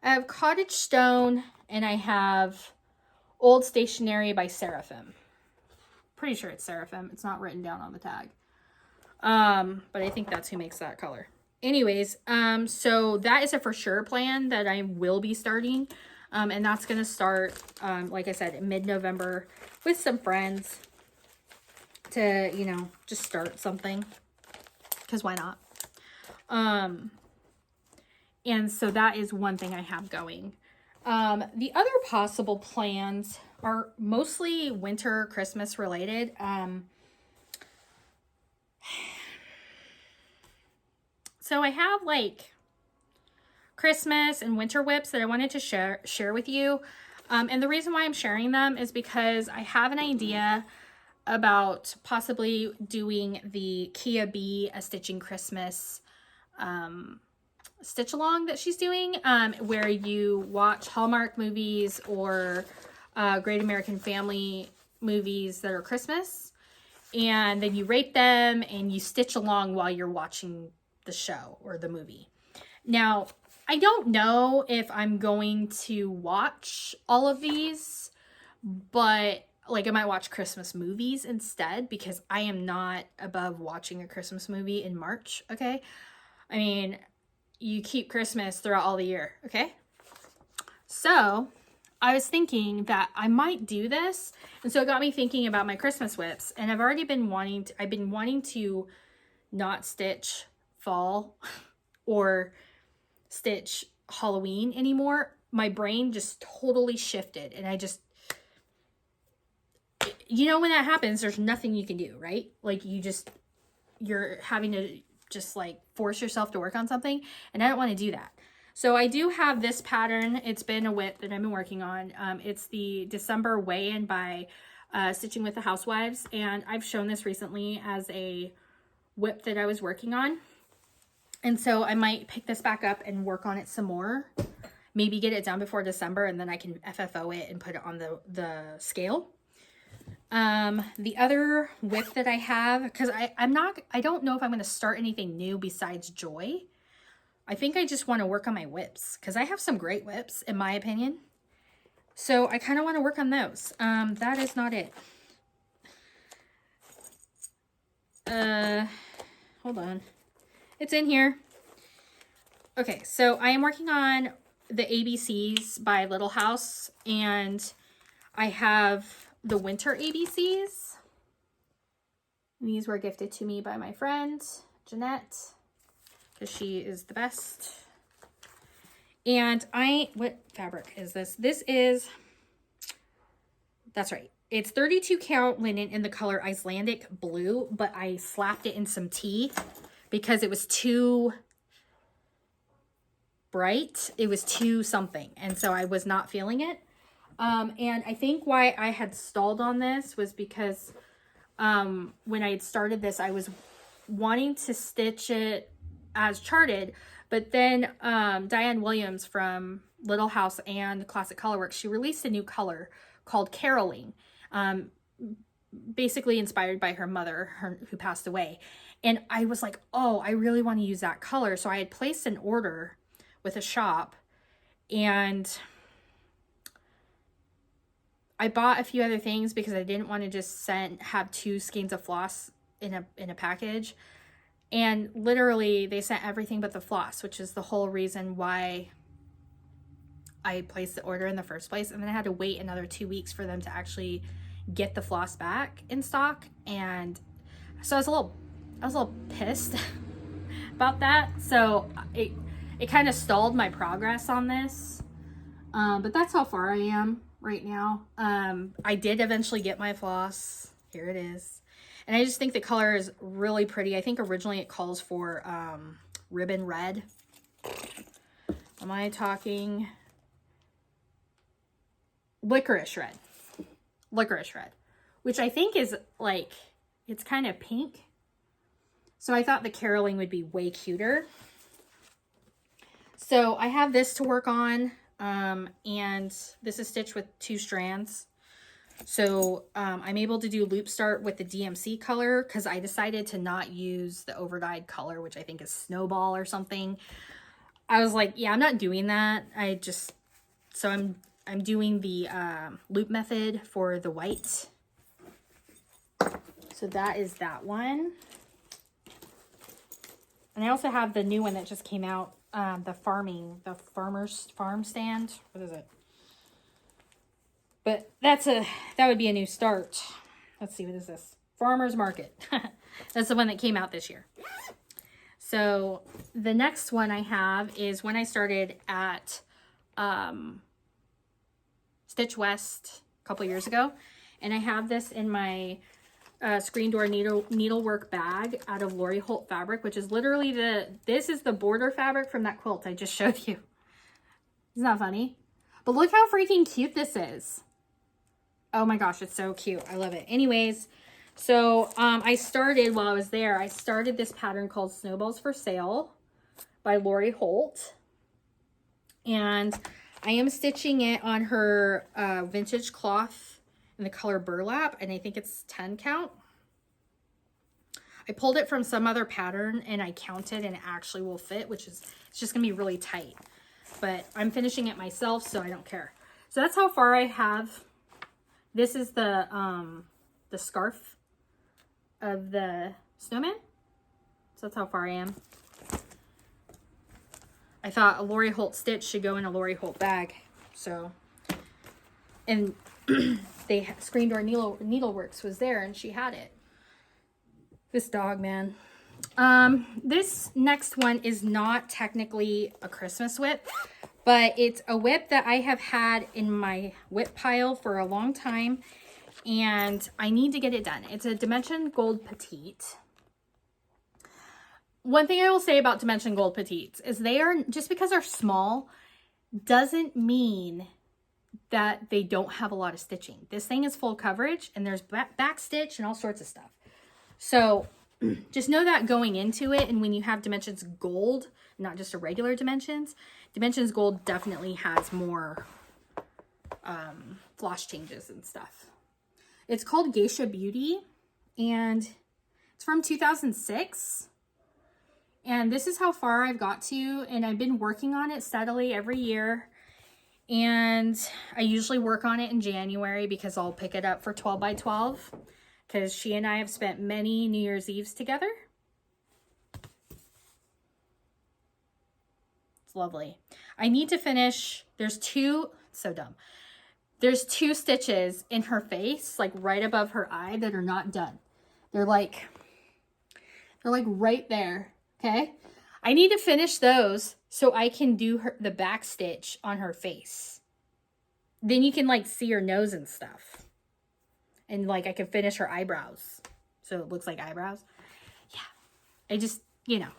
Speaker 1: I have Cottage Stone and I have Old Stationery by Seraphim. Pretty sure it's Seraphim. It's not written down on the tag. But I think that's who makes that color. Anyways, so that is a for sure plan that I will be starting. And that's going to start, like I said, in mid-November with some friends to, you know, just start something. Because why not? And so that is one thing I have going. The other possible plans are mostly winter Christmas related. So I have like Christmas and winter whips that I wanted to share with you. And the reason why I'm sharing them is because I have an idea about possibly doing the Kia B A Stitching Christmas stitch along that she's doing, where you watch Hallmark movies or Great American Family movies that are Christmas, and then you rate them and you stitch along while you're watching the show or the movie. Now, I don't know if I'm going to watch all of these, but like I might watch Christmas movies instead, because I am not above watching a Christmas movie in March, okay? I mean, you keep Christmas throughout all the year, okay? So I was thinking that I might do this, and so it got me thinking about my Christmas whips, and I've been wanting to not stitch fall or stitch Halloween anymore. My brain just totally shifted, and you know, when that happens, there's nothing you can do, right? Like you're having to just like force yourself to work on something, and I don't want to do that. So I do have this pattern. It's been a whip that I've been working on. It's the December Weigh-In by Stitching with the Housewives, and I've shown this recently as a whip that I was working on. And so I might pick this back up and work on it some more. Maybe get it done before December, and then I can FFO it and put it on the scale. The other whip that I have, because I don't know if I'm going to start anything new besides Joy. I think I just want to work on my whips, because I have some great whips in my opinion. So I kind of want to work on those. That is not it. Hold on. It's in here. Okay, so I am working on the ABCs by Little House, and I have the winter ABCs. These were gifted to me by my friend, Jeanette, because she is the best. And what fabric is this? That's right. It's 32 count linen in the color Icelandic blue, but I slapped it in some tea because it was too bright. It was too something. And so I was not feeling it. And I think why I had stalled on this was because when I had started this, I was wanting to stitch it as charted, but then Diane Williams from Little House and Classic Colorworks, she released a new color called Caroling, basically inspired by her mother, who passed away. And I was like, oh, I really want to use that color. So I had placed an order with a shop, and I bought a few other things because I didn't want to just have 2 skeins of floss in a package. And literally they sent everything but the floss, which is the whole reason why I placed the order in the first place. And then I had to wait another 2 weeks for them to actually get the floss back in stock. And so I was a little pissed about that. So it kind of stalled my progress on this. But that's how far I am right now. I did eventually get my floss. Here it is. And I just think the color is really pretty. I think originally it calls for ribbon red. Am I talking licorice red? Licorice red, which I think is like, it's kind of pink. So I thought the caroling would be way cuter. So I have this to work on. And this is stitched with 2 strands. So I'm able to do loop start with the DMC color because I decided to not use the overdyed color, which I think is Snowball or something. I was like, yeah, I'm not doing that. So I'm doing the loop method for the white. So that is that one. And I also have the new one that just came out, the farmer's farm stand. What is it? But that would be a new start. Let's see, what is this? Farmer's Market. That's the one that came out this year. So the next one I have is when I started at Stitch West a couple years ago. And I have this in my screen door needlework bag out of Lori Holt fabric, which is literally this is the border fabric from that quilt I just showed you. Isn't that funny? But look how freaking cute this is. Oh my gosh, it's so cute. I love it. Anyways, so I started while I was there, I started this pattern called Snowballs for Sale by Lori Holt. And I am stitching it on her vintage cloth in the color burlap, and I think it's 10 count. I pulled it from some other pattern and I counted and it actually will fit, which is, it's just gonna be really tight. But I'm finishing it myself, so I don't care. So that's how far I have. This is the scarf of the snowman. So that's how far I am. I thought a Lori Holt stitch should go in a Lori Holt bag. So, and they Screen Door Needleworks was there and she had it. This dog, man. This next one is not technically a Christmas whip, but it's a whip that I have had in my whip pile for a long time and I need to get it done. It's a Dimension Gold Petite. One thing I will say about Dimension Gold Petites is they are, just because they're small doesn't mean that they don't have a lot of stitching. This thing is full coverage and there's back stitch and all sorts of stuff. So just know that going into it, and when you have Dimensions Gold, not just a regular Dimensions Gold definitely has more floss changes and stuff. It's called Geisha Beauty and it's from 2006. And this is how far I've got to, and I've been working on it steadily every year. And I usually work on it in January because I'll pick it up for 12 by 12 because she and I have spent many New Year's Eves together. It's lovely. I need to finish, there's two, so dumb. There's two stitches in her face, like right above her eye, that are not done. They're like right there. Okay, I need to finish those so I can do the back stitch on her face. Then you can like see her nose and stuff. And like I can finish her eyebrows. So it looks like eyebrows. Yeah, I just, you know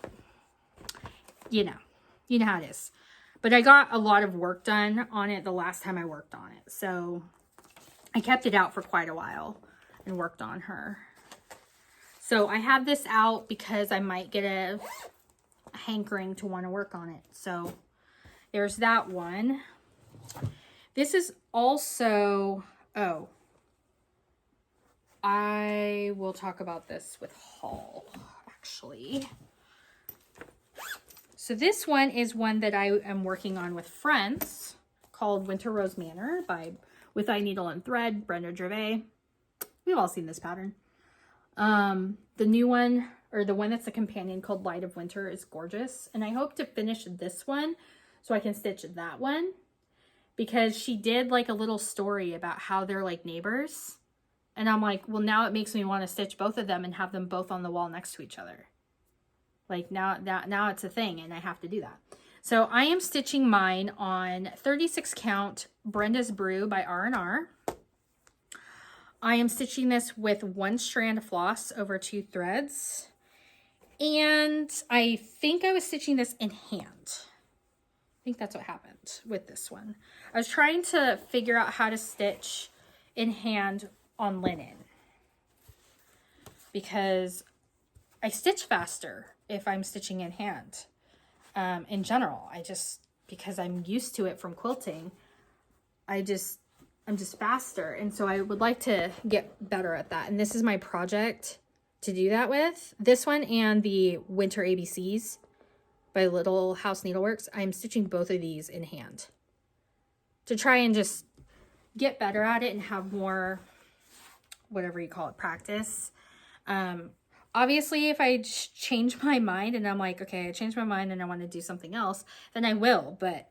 Speaker 1: how it is. But I got a lot of work done on it the last time I worked on it. So I kept it out for quite a while and worked on her. So I have this out because I might get a hankering to want to work on it. So there's that one. This is also, oh, I will talk about this with haul, actually. So this one is one that I am working on with friends called Winter Rose Manor with I Needle and Thread, Brenda Gervais. We've all seen this pattern. The new one, or the one that's a companion called Light of Winter, is gorgeous. And I hope to finish this one so I can stitch that one. Because she did like a little story about how they're like neighbors. And I'm like, well, now it makes me want to stitch both of them and have them both on the wall next to each other. Like now it's a thing and I have to do that. So I am stitching mine on 36 count Brenda's Brew by R&R. I am stitching this with one strand of floss over 2 threads. And I think I was stitching this in hand. I think that's what happened with this one. I was trying to figure out how to stitch in hand on linen. Because I stitch faster if I'm stitching in hand. In general, because I'm used to it from quilting, I'm just faster. And so I would like to get better at that. And this is my project to do that with. This one and the Winter ABCs by Little House Needleworks. I'm stitching both of these in hand to try and just get better at it and have more, whatever you call it, practice. Obviously, if I change my mind and I'm like, okay, I changed my mind and I want to do something else, then I will. But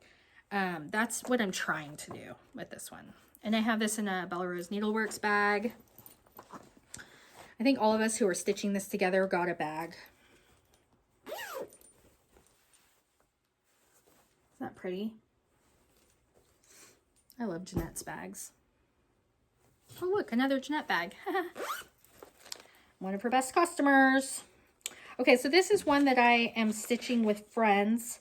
Speaker 1: that's what I'm trying to do with this one. And I have this in a Bella Rose Needleworks bag. I think all of us who are stitching this together got a bag. Isn't that pretty? I love Jeanette's bags. Oh, look, another Jeanette bag. One of her best customers. Okay, so this is one that I am stitching with friends.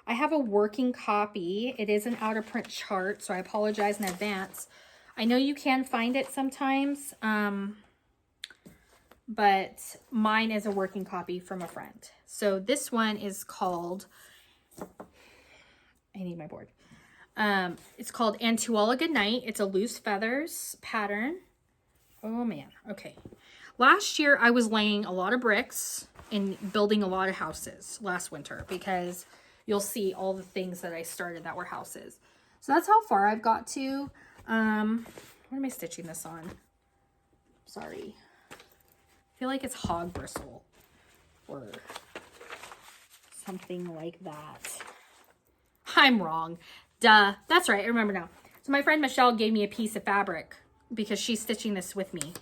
Speaker 1: I have a working copy. It is an out of print chart, so I apologize in advance. I know you can find it sometimes, but mine is a working copy from a friend. So this one is called, I need my board. It's called And To All a Good Night. It's a loose feathers pattern. Oh man, okay. Last year I was laying a lot of bricks and building a lot of houses last winter, because you'll see all the things that I started that were houses. So that's how far I've got to. What am I stitching this on? Sorry. I feel like it's hog bristle or something like that. I'm wrong. Duh. That's right. I remember now. So my friend Michelle gave me a piece of fabric because she's stitching this with me.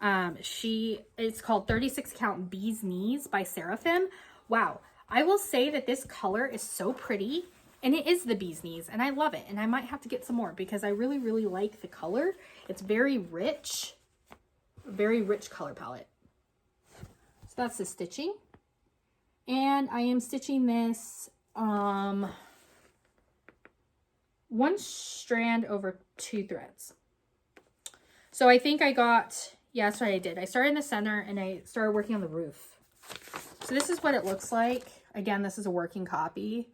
Speaker 1: It's called 36 Count Bee's Knees by Seraphim. Wow. I will say that this color is so pretty, and it is the bee's knees, and I love it. And I might have to get some more because I really, really like the color. It's very rich color palette. So that's the stitching. And I am stitching this, one strand over 2 threads. So I think I got, yeah, that's what I did. I started in the center and I started working on the roof. So this is what it looks like. Again, this is a working copy.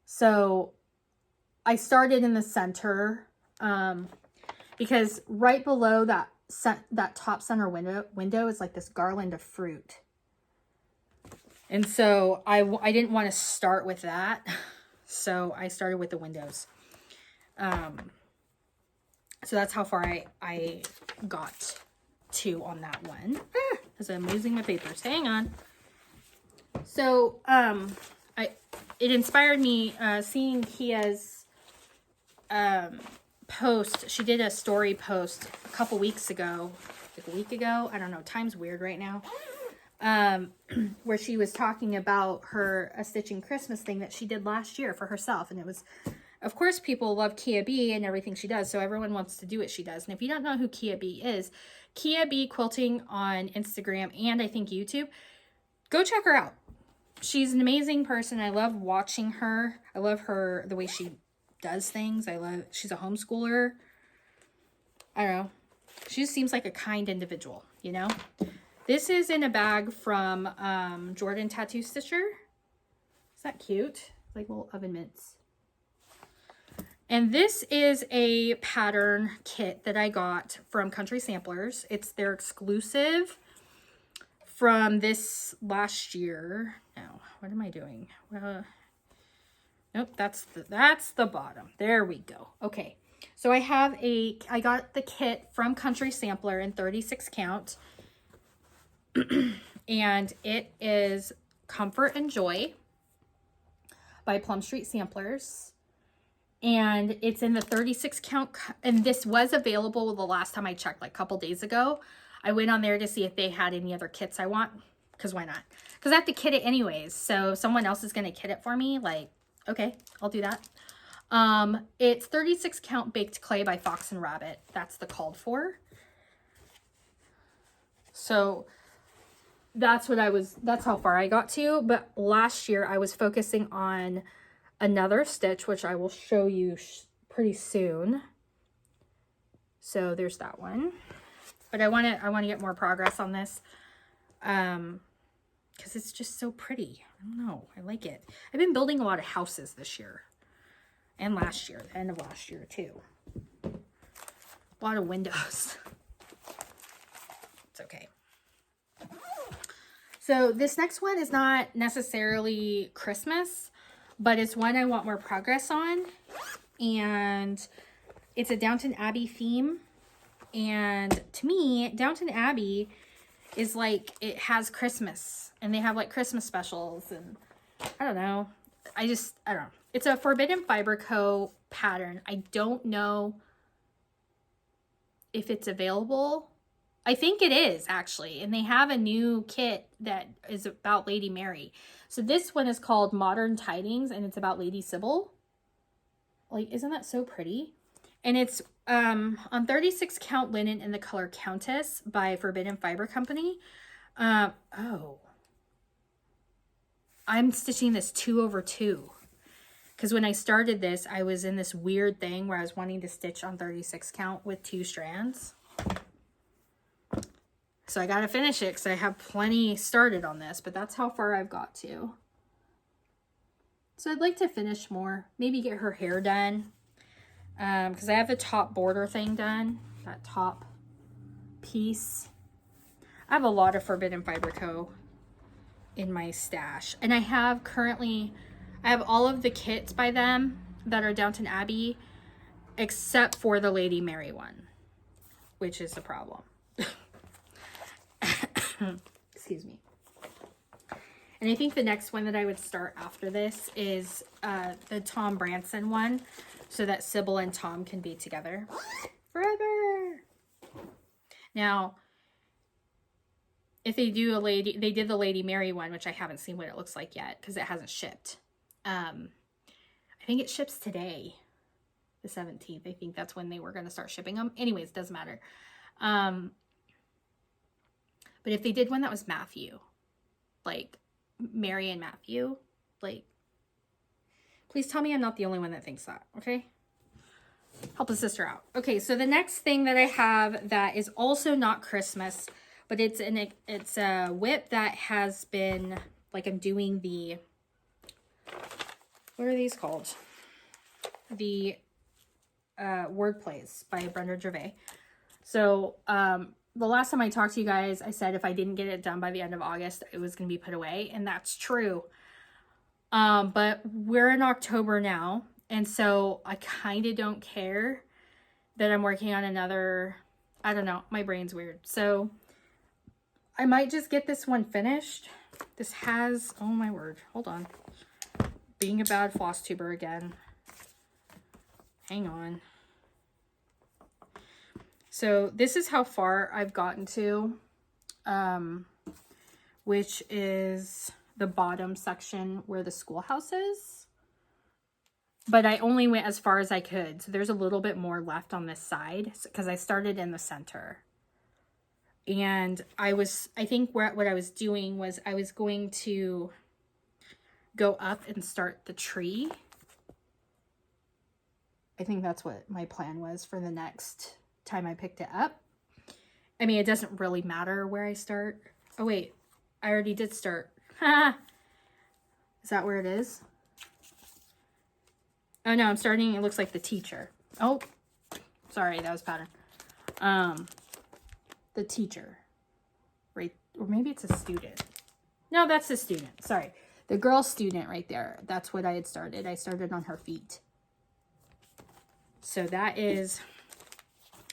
Speaker 1: So I started in the center, because right below that top center window is like this garland of fruit. And so I didn't want to start with that. So I started with the windows. So that's how far I got to on that one. Because I'm losing my papers. Hang on. So it inspired me seeing Kia's post. She did a story post a couple weeks ago, like a week ago. I don't know. Time's weird right now. Where she was talking about a stitching Christmas thing that she did last year for herself. And it was, of course, people love Kia B and everything she does. So everyone wants to do what she does. And if you don't know who Kia B is, Kia B Quilting on Instagram and I think YouTube, go check her out. She's an amazing person. I love watching her. I love her, the way she does things. She's a homeschooler. I don't know. She just seems like a kind individual, you know? This is in a bag from Jordan Tattoo Stitcher. Is that cute? Like little oven mitts. And this is a pattern kit that I got from Country Samplers. It's their exclusive from this last year. Now, what am I doing? Nope, that's the bottom. There we go. Okay, so I got the kit from Country Sampler in 36 count. And it is Comfort and Joy by Plum Street Samplers. And it's in the 36 count. And this was available the last time I checked, like a couple days ago. I went on there to see if they had any other kits I want. Because why not? Because I have to kit it anyways. So if someone else is going to kit it for me, like, okay, I'll do that. It's 36 count baked clay by Fox and Rabbit. That's the called for. So that's how far I got to. But last year I was focusing on another stitch, which I will show you pretty soon. So there's that one. But I want to get more progress on this. Because it's just so pretty. I don't know. I like it. I've been building a lot of houses this year. And last year. The end of last year too. A lot of windows. It's okay. So this next one is not necessarily Christmas, but it's one I want more progress on. And it's a Downton Abbey theme. And to me, Downton Abbey is like, it has Christmas. And they have like Christmas specials. And I don't know. I don't know. It's a Forbidden Fiber Co. pattern. I don't know if it's available. I think it is, actually. And they have a new kit that is about Lady Mary. So this one is called Modern Tidings, and it's about Lady Sybil. Like, isn't that so pretty? And it's on 36 count linen in the color Countess by Forbidden Fiber Company. Oh, I'm stitching this 2/2 because when I started this, I was in this weird thing where I was wanting to stitch on 36 count with 2 strands. So I got to finish it because I have plenty started on this, but that's how far I've got to. So I'd like to finish more, maybe get her hair done. Because I have the top border thing done, that top piece. I have a lot of Forbidden Fiber Co. in my stash. And I have all of the kits by them that are Downton Abbey, except for the Lady Mary one, which is the problem. Excuse me. And I think the next one that I would start after this is the Tom Branson one, so that Sybil and Tom can be together forever. Now, if they do they did the Lady Mary one, which I haven't seen what it looks like yet because it hasn't shipped. I think it ships today, the 17th. I think that's when they were going to start shipping them. Anyways, doesn't matter. But if they did one that was Matthew, like Mary and Matthew, like, please tell me I'm not the only one that thinks that, okay? Help a sister out. Okay, so the next thing that I have that is also not Christmas, but it's a whip that has been, like, I'm doing the, what are these called? The word plays by Brenda Gervais. So, the last time I talked to you guys, I said if I didn't get it done by the end of August, it was going to be put away, and that's true. But we're in October now, and so I kind of don't care that I'm working on another, I don't know, my brain's weird. So I might just get this one finished. This has, oh my word, hold on. Being a bad floss tuber again. Hang on. So this is how far I've gotten to, which is the bottom section where the schoolhouse is. But I only went as far as I could. So there's a little bit more left on this side because I started in the center. And I think what I was doing was I was going to go up and start the tree. I think that's what my plan was for the next time I picked it up. I mean, it doesn't really matter where I start. Oh wait, I already did start. Is that where it is? Oh no, I'm starting, it looks like the teacher. Oh, sorry, that was pattern. The teacher, right? Or maybe it's a student. No, that's the student, sorry. The girl student right there. That's what I had started. I started on her feet. So that is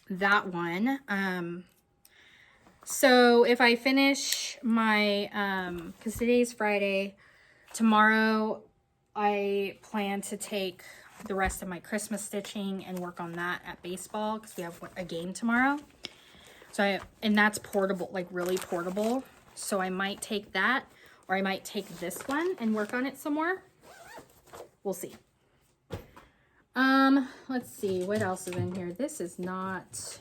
Speaker 1: that one. So if I finish my, because today's Friday, tomorrow I plan to take the rest of my Christmas stitching and work on that at baseball because we have a game tomorrow. So and that's portable, like really portable. So I might take that, or I might take this one and work on it some more. We'll see. Let's see what else is in here. This is not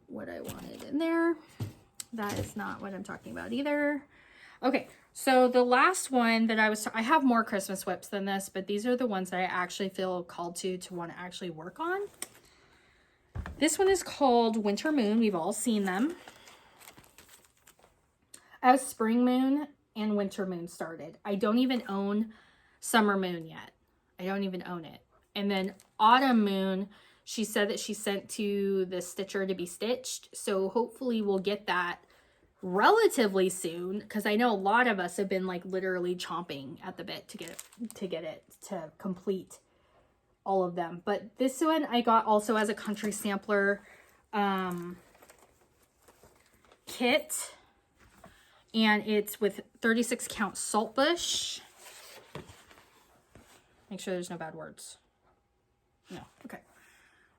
Speaker 1: what I wanted in there. That is not what I'm talking about either. Okay, so the last one that I have more Christmas whips than this, but these are the ones that I actually feel called to want to actually work on. This one is called Winter Moon. We've all seen them. As Spring Moon and Winter Moon started. I don't even own Summer Moon yet. I don't even own it. And then Autumn Moon, she said that she sent to the stitcher to be stitched. So hopefully we'll get that relatively soon, because I know a lot of us have been like literally chomping at the bit to get it to complete all of them. But this one I got also as a country sampler kit, and it's with 36 count Saltbush. Make sure there's no bad words. No, okay.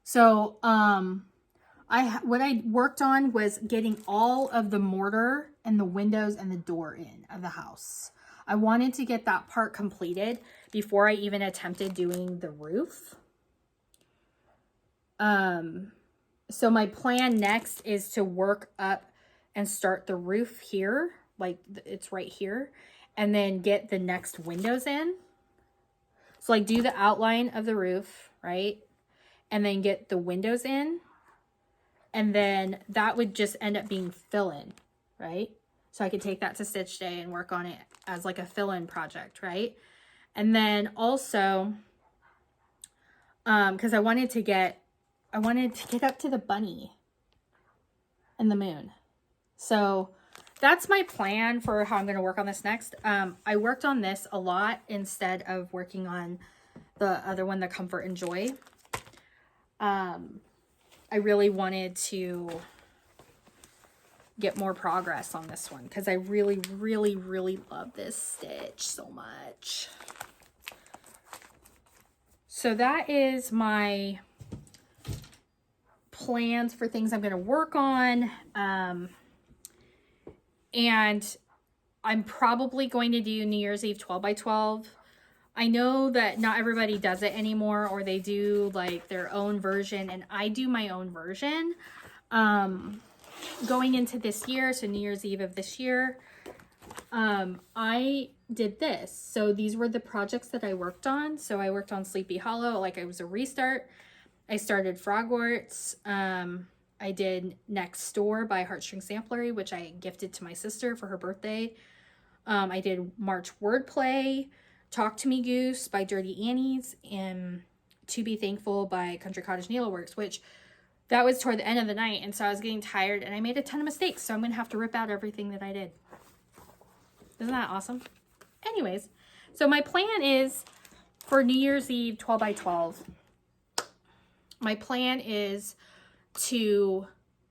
Speaker 1: So what I worked on was getting all of the mortar and the windows and the door in of the house. I wanted to get that part completed before I even attempted doing the roof. So my plan next is to work up and start the roof here, like it's right here, and then get the next windows in. So like do the outline of the roof, right? And then get the windows in. And then that would just end up being fill-in, right? So I could take that to Stitch Day and work on it as like a fill-in project, right? And then also, because I wanted to get up to the bunny and the moon. So that's my plan for how I'm going to work on this next. I worked on this a lot instead of working on the other one, the Comfort and Joy. I really wanted to get more progress on this one because I really, really, really love this stitch so much. So that is my plans for things I'm going to work on. And I'm probably going to do New Year's Eve 12 by 12. I know that not everybody does it anymore, or they do like their own version, and I do my own version. Going into this year, so New Year's Eve of this year, I did this. So these were the projects that I worked on. So I worked on Sleepy Hollow, like it was a restart. I started Frogwarts. I did Next Door by Heartstring Samplery, which I gifted to my sister for her birthday. I did March Wordplay, Talk to Me Goose by Dirty Annie's, and To Be Thankful by Country Cottage Needleworks, which that was toward the end of the night, and so I was getting tired, and I made a ton of mistakes, so I'm going to have to rip out everything that I did. Isn't that awesome? Anyways, so my plan is for New Year's Eve 12 by 12, my plan is to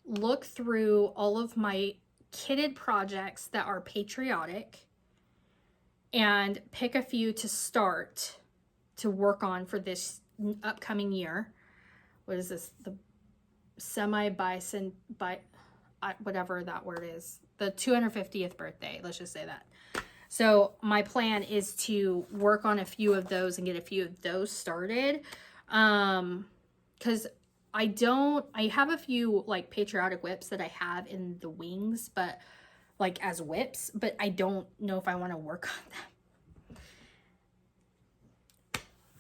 Speaker 1: look through all of my kitted projects that are patriotic and pick a few to start to work on for this upcoming year. What is this? The whatever that word is. The 250th birthday, let's just say that. So my plan is to work on a few of those and get a few of those started. Because I have a few like patriotic whips that I have in the wings, but like as whips, but I don't know if I want to work on them.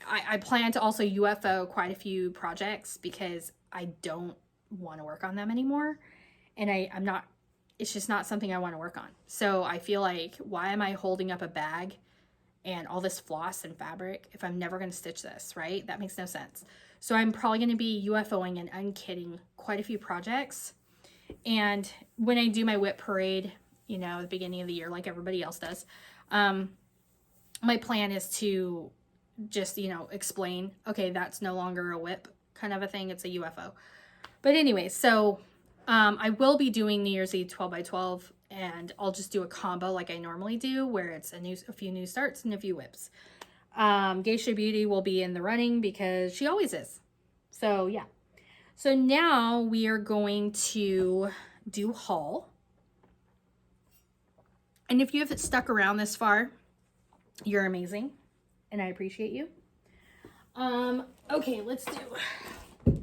Speaker 1: I plan to also UFO quite a few projects because I don't want to work on them anymore. And I'm not, it's just not something I want to work on. So I feel like, why am I holding up a bag and all this floss and fabric if I'm never going to stitch this, right? That makes no sense. So I'm probably going to be UFOing and unkitting quite a few projects. And when I do my whip parade, you know, at the beginning of the year, like everybody else does, my plan is to just, you know, explain, okay, that's no longer a whip kind of a thing. It's a UFO. But anyway, so I will be doing New Year's Eve 12 by 12, and I'll just do a combo like I normally do, where it's a few new starts and a few whips. Geisha Beauty will be in the running because she always is. So yeah. So now we are going to do haul. And if you have stuck around this far, you're amazing, and I appreciate you. Okay, let's do.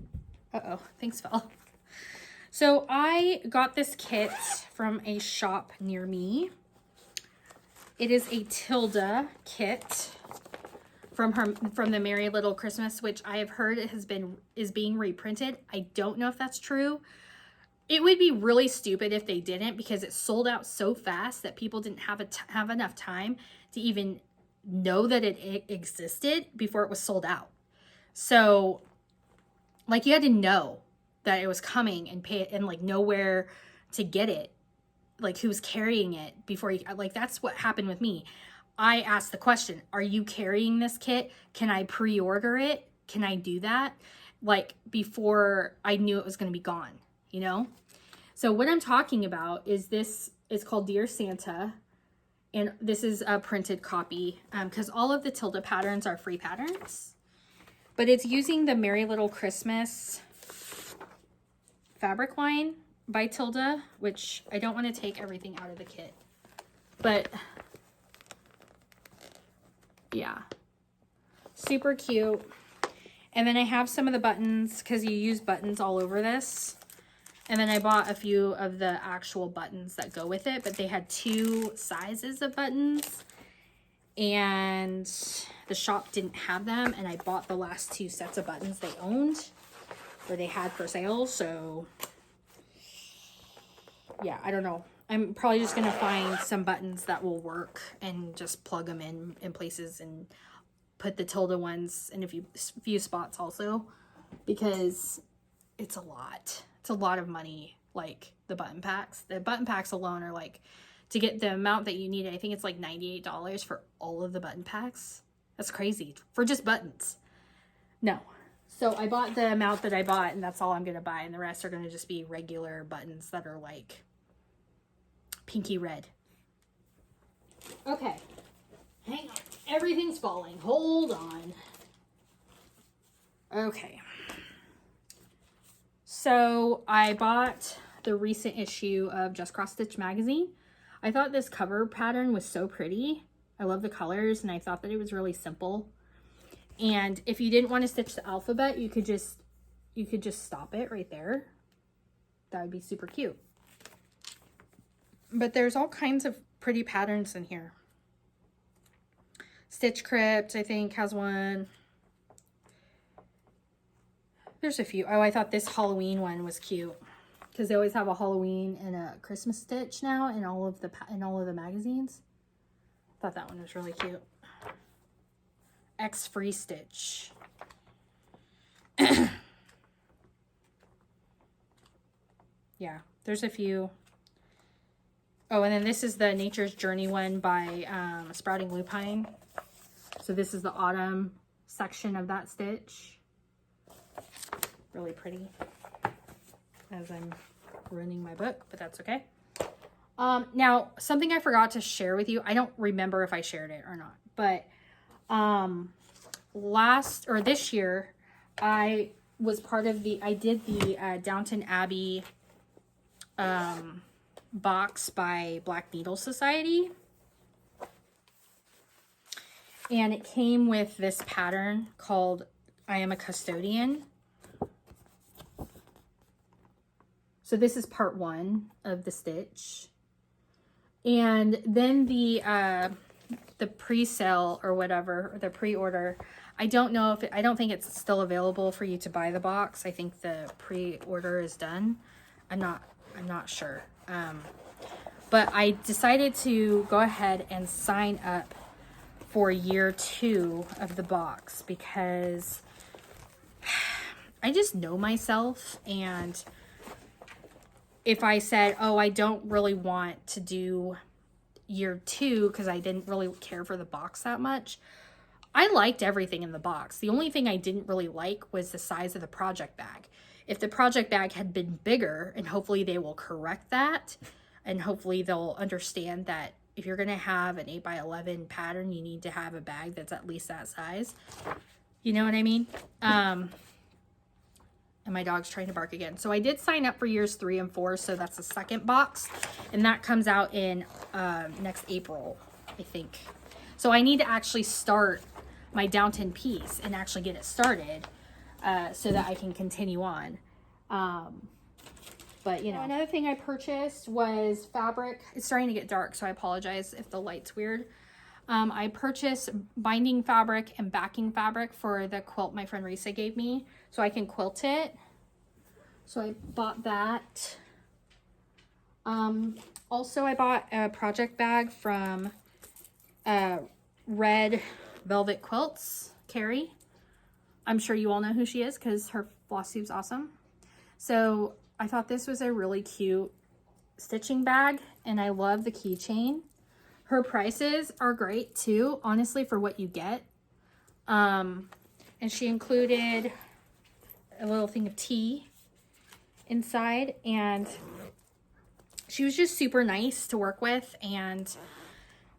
Speaker 1: Uh-oh, thanks, Phil. So I got this kit from a shop near me. It is a Tilda kit from the Merry Little Christmas, which I have heard is being reprinted. I don't know if that's true. It would be really stupid if they didn't, because it sold out so fast that people didn't have enough time to even know that it existed before it was sold out. So, like, you had to know that it was coming and pay it and like know where to get it, like who's carrying it before you, like, that's what happened with me. I asked the question, are you carrying this kit? Can I pre-order it? Can I do that? Like, before I knew it was going to be gone, you know? So what I'm talking about is this, it's called Dear Santa. And this is a printed copy because all of the Tilda patterns are free patterns. But it's using the Merry Little Christmas fabric line by Tilda, which I don't want to take everything out of the kit. But yeah, super cute. And then I have some of the buttons because you use buttons all over this. And then I bought a few of the actual buttons that go with it, but they had 2 sizes of buttons and the shop didn't have them. And I bought the last 2 sets of buttons they owned or they had for sale. So yeah, I don't know. I'm probably just going to find some buttons that will work and just plug them in places and put the tilde ones in a few spots also, because it's a lot. It's a lot of money, like the button packs. The button packs alone are like, to get the amount that you need, I think it's like $98 for all of the button packs. That's crazy for just buttons. No. So I bought the amount that I bought and that's all I'm going to buy. And the rest are going to just be regular buttons that are like pinky red. Okay. Hang on. Everything's falling. Hold on. Okay. So I bought the recent issue of Just Cross Stitch magazine. I thought this cover pattern was so pretty. I love the colors and I thought that it was really simple. And if you didn't want to stitch the alphabet, you could just stop it right there. That would be super cute. But there's all kinds of pretty patterns in here. Stitch Crypt, I think, has one. There's a few. Oh, I thought this Halloween one was cute because they always have a Halloween and a Christmas stitch now in all of the magazines. Thought that one was really cute. X Free Stitch. Yeah, there's a few. Oh, and then this is the Nature's Journey one by Sprouting Lupine. So this is the autumn section of that stitch. Really pretty as I'm ruining my book, but that's okay. Now, something I forgot to share with you. I don't remember if I shared it or not, but this year, I was part of I did the Downton Abbey box by Black Needle Society. And it came with this pattern called I Am a Custodian. So this is part 1 of the stitch. And then the pre-sale or whatever, or the pre-order, I don't know if I don't think it's still available for you to buy the box. I think the pre-order is done. I'm not sure. But I decided to go ahead and sign up for year 2 of the box because I just know myself, and if I said, oh, I don't really want to do year 2 because I didn't really care for the box that much. I liked everything in the box. The only thing I didn't really like was the size of the project bag. If the project bag had been bigger, and hopefully they will correct that, and hopefully they'll understand that if you're going to have an 8x11 pattern, you need to have a bag that's at least that size. You know what I mean? And my dog's trying to bark again. So I did sign up for years 3 and 4. So that's the second box. And that comes out in next April, I think. So I need to actually start my Downton piece and actually get it started so that I can continue on. But, you know, another thing I purchased was fabric. It's starting to get dark, so I apologize if the light's weird. I purchased binding fabric and backing fabric for the quilt my friend Risa gave me so I can quilt it. So I bought that. Also, I bought a project bag from Red Velvet Quilts, Carrie. I'm sure you all know who she is because her Flossube's awesome. So I thought this was a really cute stitching bag, and I love the keychain. Her prices are great too, honestly, for what you get. And she included a little thing of tea inside, and she was just super nice to work with, and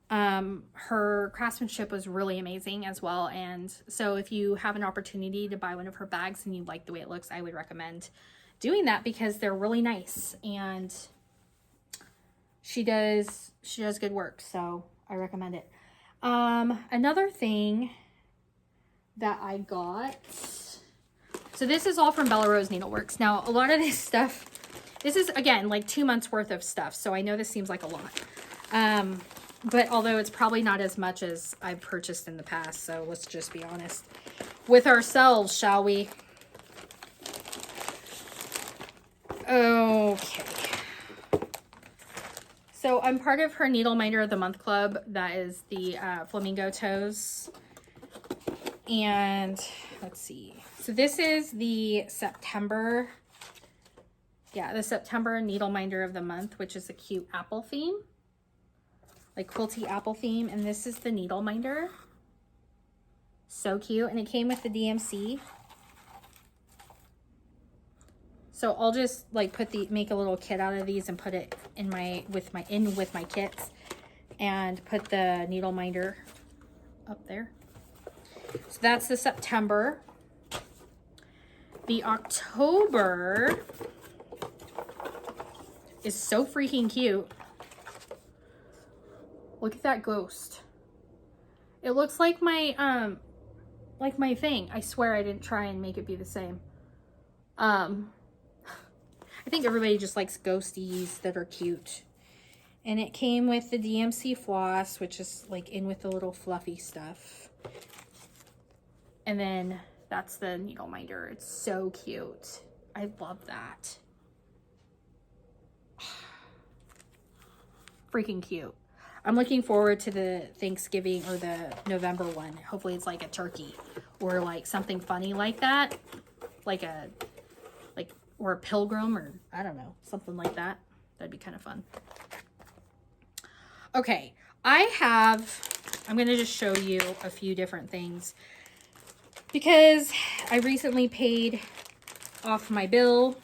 Speaker 1: her craftsmanship was really amazing as well. And so if you have an opportunity to buy one of her bags and you like the way it looks, I would recommend doing that because they're really nice, and she does good work, so I recommend it. Another thing that I got So this is all from Bella Rose Needleworks. Now, a lot of this stuff, this is, again, like 2 months worth of stuff. So I know this seems like a lot. But although it's probably not as much as I've purchased in the past. So let's just be honest with ourselves, shall we? Okay. So I'm part of her Needle Minder of the Month Club. That is the Flamingo Toes. And let's see. So this is the September. Yeah, the September Needle Minder of the Month, which is a cute apple theme. Like quilty apple theme. And this is the Needle Minder. So cute. And it came with the DMC. So I'll just like make a little kit out of these and put it in with my kits and put the Needle Minder up there. So that's the September. The October is so freaking cute. Look at that ghost. It looks like my thing. I swear I didn't try and make it be the same. I think everybody just likes ghosties that are cute. And it came with the DMC floss, which is like in with the little fluffy stuff. And then that's the Needle Minder. It's so cute. I love that. Freaking cute. I'm looking forward to the Thanksgiving or the November one. Hopefully it's like a turkey or like something funny like that. Or a pilgrim, or I don't know, something like that. That'd be kind of fun. Okay, I'm gonna just show you a few different things because I recently paid off my bill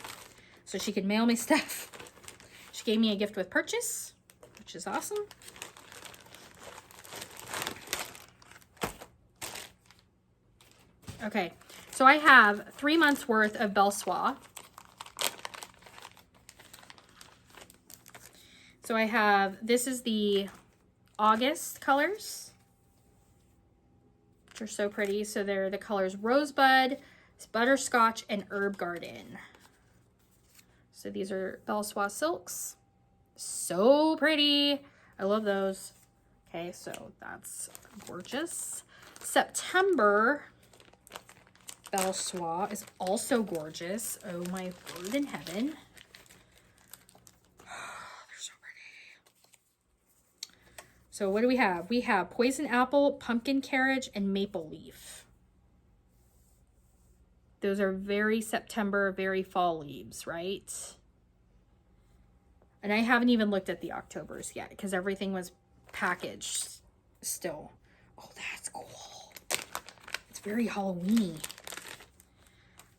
Speaker 1: so she could mail me stuff. She gave me a gift with purchase, which is awesome. Okay, so I have 3 months worth of Belsois. So I have, this is the August colors, which are so pretty. So they're the colors Rosebud, Butterscotch, and Herb Garden. So these are Belsois silks. So pretty. I love those. Okay, so that's gorgeous. September Belsois is also gorgeous. Oh my word in heaven. So what do we have? We have Poison Apple, Pumpkin Carriage, and Maple Leaf. Those are very September, very fall leaves, right? And I haven't even looked at the Octobers yet because everything was packaged still. Oh, that's cool. It's very Halloween-y.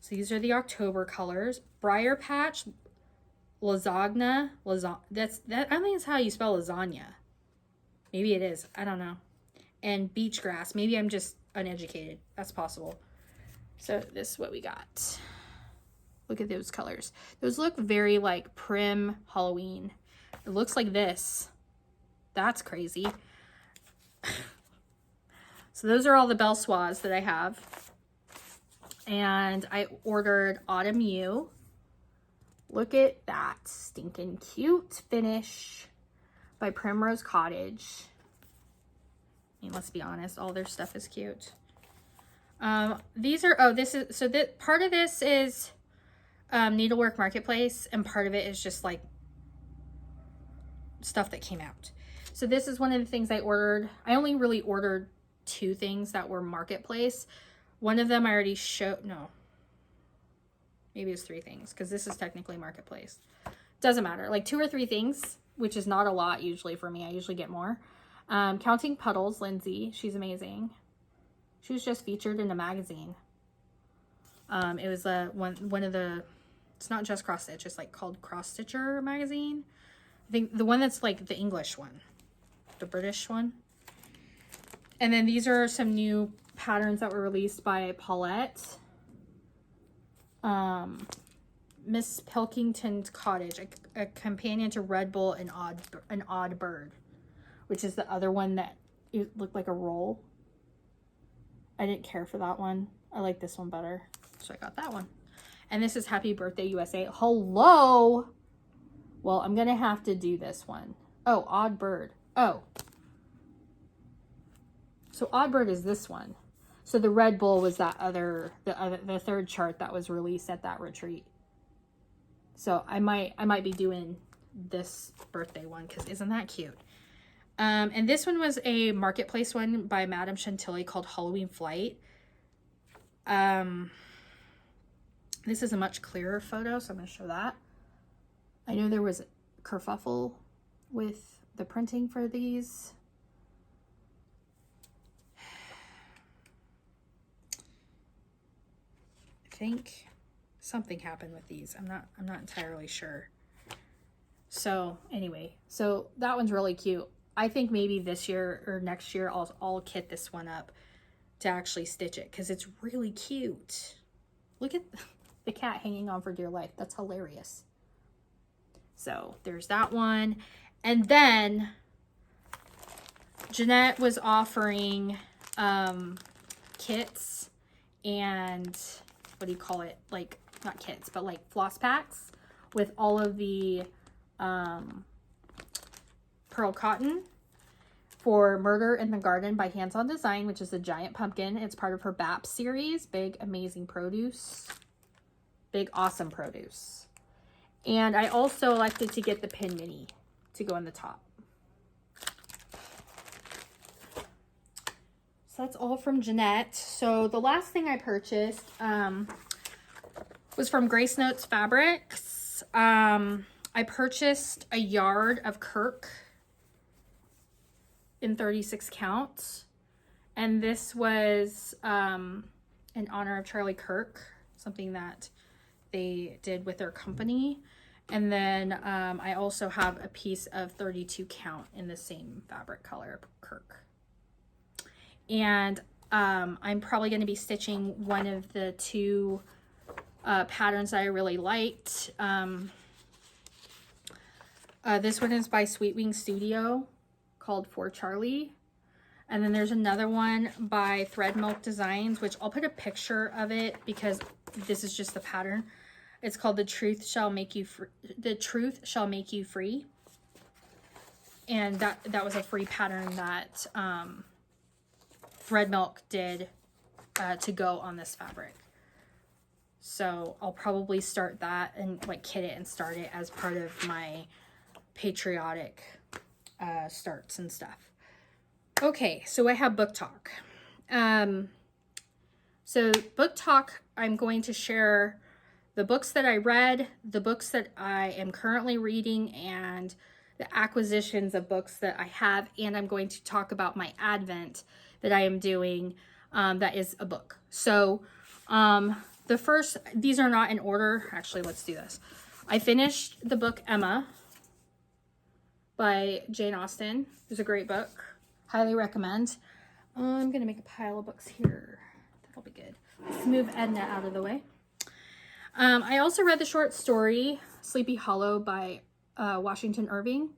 Speaker 1: So these are the October colors. Briar Patch, Lasagna. I think that's how you spell lasagna. Maybe it is. I don't know. And Beach Grass. Maybe I'm just uneducated. That's possible. So this is what we got. Look at those colors. Those look very like prim Halloween. It looks like this. That's crazy. So those are all the Belsois that I have. And I ordered Autumn U. Look at that stinking cute finish by Primrose Cottage. I mean, let's be honest, all their stuff is cute. These are, oh, this is, so that part of this is Needlework Marketplace, and part of it is just like stuff that came out. So this is one of the things I ordered. I only really ordered 2 things that were Marketplace. One of them I already showed, no, maybe it's 3 things, because this is technically Marketplace. Doesn't matter, like 2 or 3 things, which is not a lot usually for me. I usually get more. Counting Puddles, Lindsay. She's amazing. She was just featured in a magazine. It was one of the, it's not just Cross Stitch, it's like called Cross Stitcher magazine. I think the one that's like the English one, the British one. And then these are some new patterns that were released by Paulette. Miss Pilkington's Cottage, a companion to Red Bull and an Odd Bird, which is the other one that it looked like a roll. I didn't care for that one. I like this one better. So I got that one. And this is Happy Birthday USA. Hello. Well, I'm going to have to do this one. Oh, Odd Bird. Oh. So Odd Bird is this one. So the Red Bull was that the third chart that was released at that retreat. So I might be doing this birthday one because isn't that cute? And this one was a marketplace one by Madame Chantilly called Halloween Flight. This is a much clearer photo, so I'm going to show that. I know there was kerfuffle with the printing for these. I think something happened with these. I'm not entirely sure. So anyway, so that one's really cute. I think maybe this year or next year I'll kit this one up to actually stitch it because it's really cute. Look at the cat hanging on for dear life. That's hilarious. So there's that one. And then Jeanette was offering kits and what do you call it? Like, not kits, but like floss packs with all of the pearl cotton for Murder in the Garden by Hands On Design, which is a giant pumpkin. It's part of her BAP series, Big Amazing Produce. Big Awesome Produce. And I also elected to get the pin mini to go on the top. So that's all from Jeanette. So the last thing I purchased was from Grace Notes Fabrics. I purchased a yard of Kirk in 36 counts. And this was in honor of Charlie Kirk, something that they did with their company. And then I also have a piece of 32 count in the same fabric color, Kirk. And I'm probably going to be stitching one of the two patterns that I really liked. This one is by Sweet Wing Studio called For Charlie. And then there's another one by Thread Milk Designs, which I'll put a picture of it because this is just the pattern. It's called The Truth Shall Make You Free. The Truth Shall Make You Free. And that was a free pattern that Thread Milk did to go on this fabric. So I'll probably start that and like kit it and start it as part of my patriotic starts and stuff. Okay, so I have book talk. So book talk, I'm going to share the books that I read, the books that I am currently reading, and the acquisitions of books that I have, and I'm going to talk about my Advent that I am doing that is a book. So the first, these are not in order. Actually, let's do this. I finished the book Emma by Jane Austen. It's a great book. Highly recommend. I'm going to make a pile of books here. That'll be good. Let's move Edna out of the way. I also read the short story Sleepy Hollow by Washington Irving.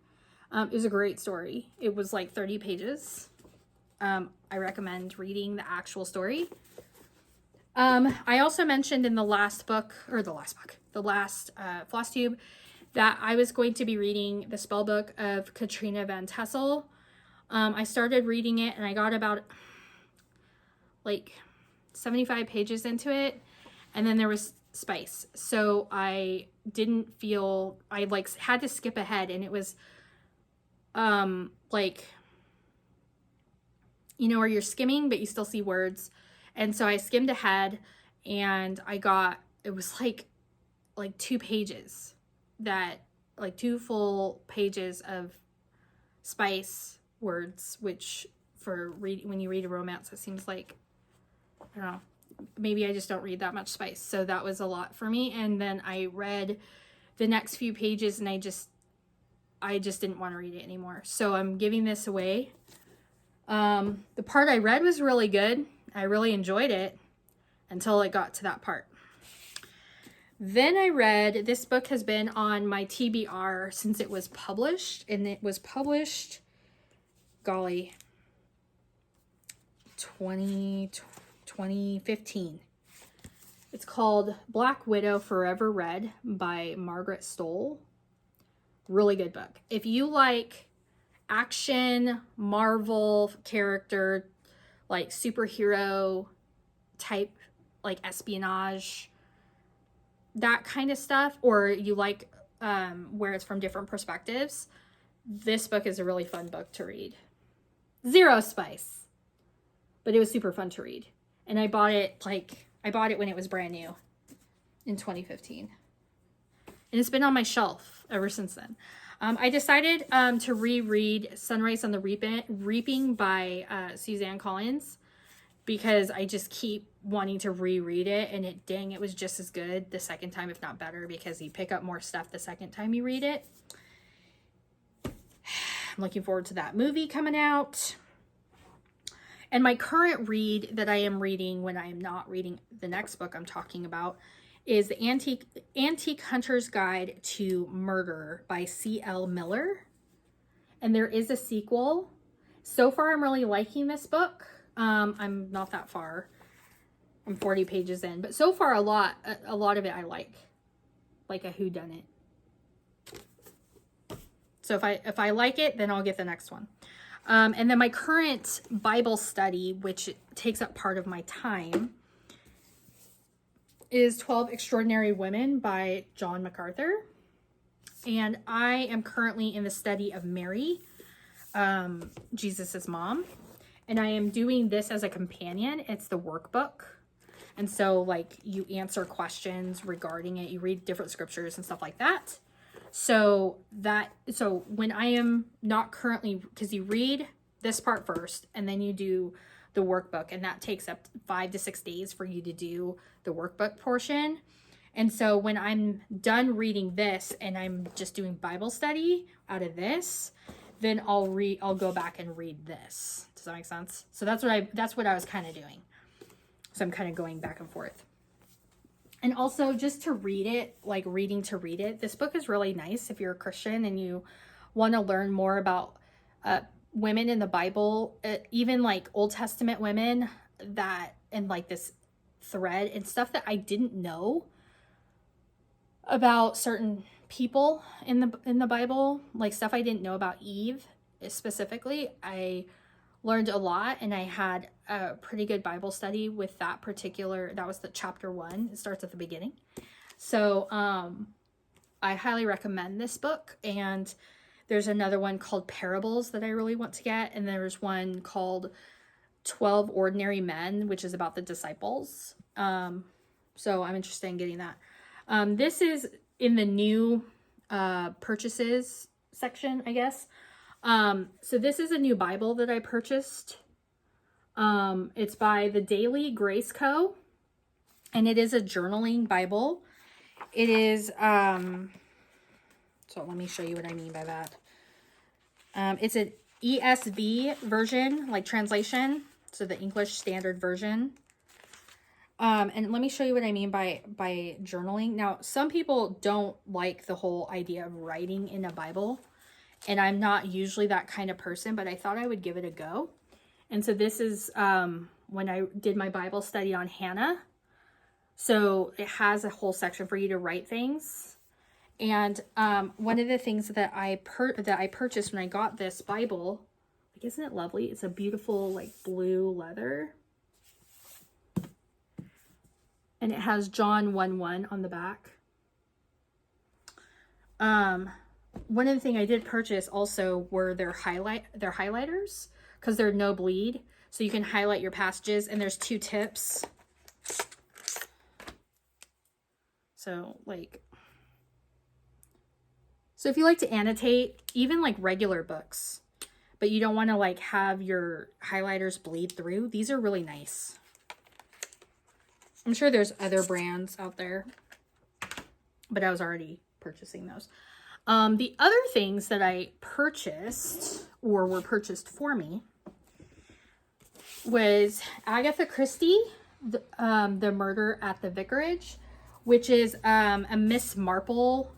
Speaker 1: It was a great story. It was like 30 pages. I recommend reading the actual story. I also mentioned in the last Flosstube, that I was going to be reading the spell book of Katrina Van Tessel. I started reading it and I got about like 75 pages into it, and then there was spice. So I didn't feel, I like had to skip ahead, and it was like, you know, where you're skimming but you still see words. And so I skimmed ahead and I got, it was like 2 pages that, like 2 full pages of spice words, which for when you read a romance, it seems like, I don't know, maybe I just don't read that much spice. So that was a lot for me. And then I read the next few pages and I just didn't want to read it anymore. So I'm giving this away. The part I read was really good. I really enjoyed it until it got to that part. Then I read, this book has been on my TBR since it was published, and it was published, golly, 2015. It's called Black Widow Forever Read by Margaret Stoll. Really good book. If you like action, Marvel character, like superhero type, like espionage, that kind of stuff, or you like where it's from different perspectives, this book is a really fun book to read. Zero spice, but it was super fun to read. And I bought it when it was brand new in 2015. And it's been on my shelf ever since then. I decided to reread Sunrise on the Reaping by Suzanne Collins, because I just keep wanting to reread it, and it was just as good the second time, if not better, because you pick up more stuff the second time you read it. I'm looking forward to that movie coming out. And my current read that I am reading when I am not reading the next book I'm talking about is The Antique Hunter's Guide to Murder by C.L. Miller. And there is a sequel. So far, I'm really liking this book. I'm not that far. I'm 40 pages in, but so far a lot of it I like a whodunit. So if I like it, then I'll get the next one. And then my current Bible study, which takes up part of my time, is 12 Extraordinary Women by John MacArthur. And I am currently in the study of Mary, Jesus's mom. And I am doing this as a companion. It's the workbook. And so like you answer questions regarding it. You read different scriptures and stuff like that. So when I am not currently, because you read this part first and then you do the workbook, and that takes up 5 to 6 days for you to do the workbook portion. And so when I'm done reading this and I'm just doing Bible study out of this, then I'll go back and read this. Does that make sense? So that's what I was kind of doing. So I'm kind of going back and forth. And also just to read it, like reading to read it, this book is really nice if you're a Christian and you want to learn more about women in the Bible, even like Old Testament women, that, and like this thread and stuff that I didn't know about certain people in the Bible, like stuff I didn't know about Eve specifically. I learned a lot, and I had a pretty good Bible study with that was the chapter 1. It starts at the beginning. So I highly recommend this book. And there's another one called Parables that I really want to get. And there's one called 12 Ordinary Men, which is about the disciples. So I'm interested in getting that. This is in the new purchases section, I guess. So this is a new Bible that I purchased. It's by the Daily Grace Co. And it is a journaling Bible. It is, so let me show you what I mean by that. It's an ESV version, like translation. So the English Standard Version. And let me show you what I mean by journaling. Now, some people don't like the whole idea of writing in a Bible. And I'm not usually that kind of person, but I thought I would give it a go. And so this is when I did my Bible study on Hannah. So it has a whole section for you to write things. And one of the things that I purchased when I got this Bible, like, isn't it lovely? It's a beautiful like blue leather. And it has John 1:1 on the back. One of the things I did purchase also were their highlighters, because they're no bleed. So you can highlight your passages, and there's 2 tips. So if you like to annotate, even like regular books, but you don't want to like have your highlighters bleed through, these are really nice. I'm sure there's other brands out there, but I was already purchasing those. The other things that I purchased, or were purchased for me, was Agatha Christie, The Murder at the Vicarage, which is a Miss Marple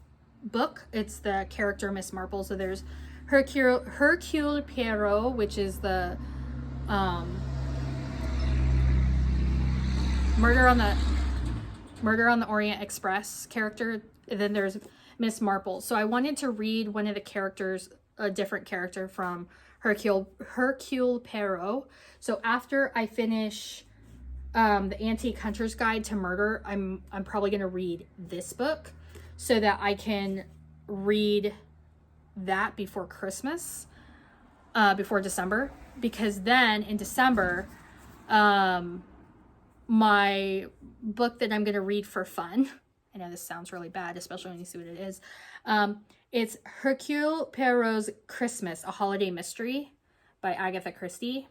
Speaker 1: book. It's the character Miss Marple. So there's Hercule Poirot, which is the Murder on the Murder on the Orient Express character. And then there's Miss Marple. So I wanted to read one of the characters, a different character from Hercule Poirot. So after I finish the Antique Hunter's Guide to Murder, I'm probably going to read this book so that I can read that before Christmas, before December, because then in December, my book that I'm going to read for fun, I know this sounds really bad, especially when you see what it is, it's Hercule Poirot's Christmas, a Holiday Mystery by Agatha Christie.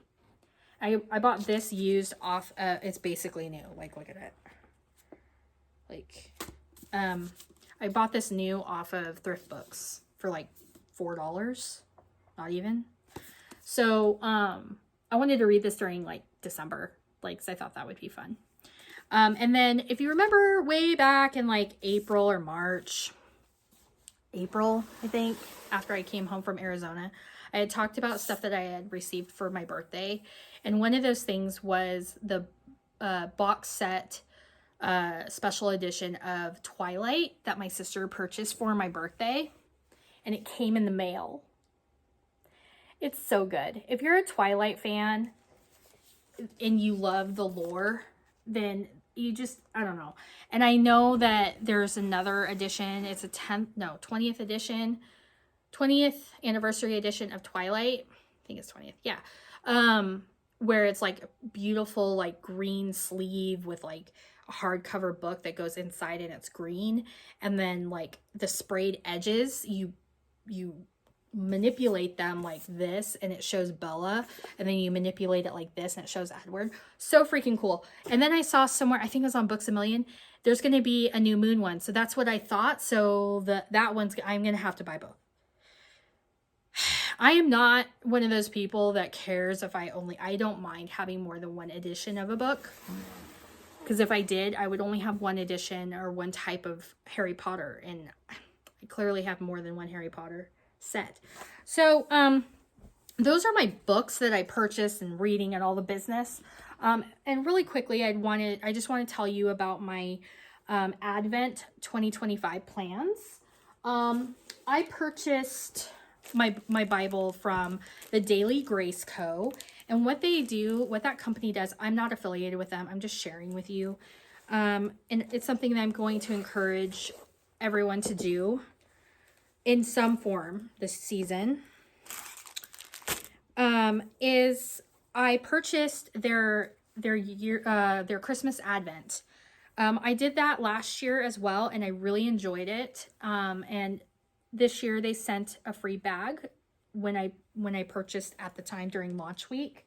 Speaker 1: I bought this used off, it's basically new, like, look at it. Like, I bought this new off of Thrift Books for like $4, not even. So, I wanted to read this during like December, like, 'cause I thought that would be fun. And then if you remember way back in like April or March, April, I think, after I came home from Arizona, I had talked about stuff that I had received for my birthday. And one of those things was the box set special edition of Twilight that my sister purchased for my birthday. And it came in the mail. It's so good. If you're a Twilight fan and you love the lore, then you just, I don't know. And I know that there's another edition. It's a 20th edition, 20th anniversary edition of Twilight. I think it's 20th. Yeah. Where it's like beautiful, like green sleeve with like a hardcover book that goes inside and it's green. And then like the sprayed edges, you manipulate them like this and it shows Bella, and then you manipulate it like this and it shows Edward. So freaking cool. And then I saw somewhere, I think it was on Books A Million, there's going to be a New Moon one. So that's what I thought. So that one's, I'm going to have to buy both. I am not one of those people that cares if I don't mind having more than one edition of a book. Because if I did, I would only have one edition or one type of Harry Potter. And I clearly have more than one Harry Potter set. So, those are my books that I purchased and reading and all the business. And really quickly, I just want to tell you about my Advent 2025 plans. I purchased my Bible from the Daily Grace Co. And what that company does, I'm not affiliated with them. I'm just sharing with you. And it's something that I'm going to encourage everyone to do in some form this season. Is I purchased their Christmas Advent. I did that last year as well, and I really enjoyed it. And this year they sent a free bag when I purchased at the time during launch week.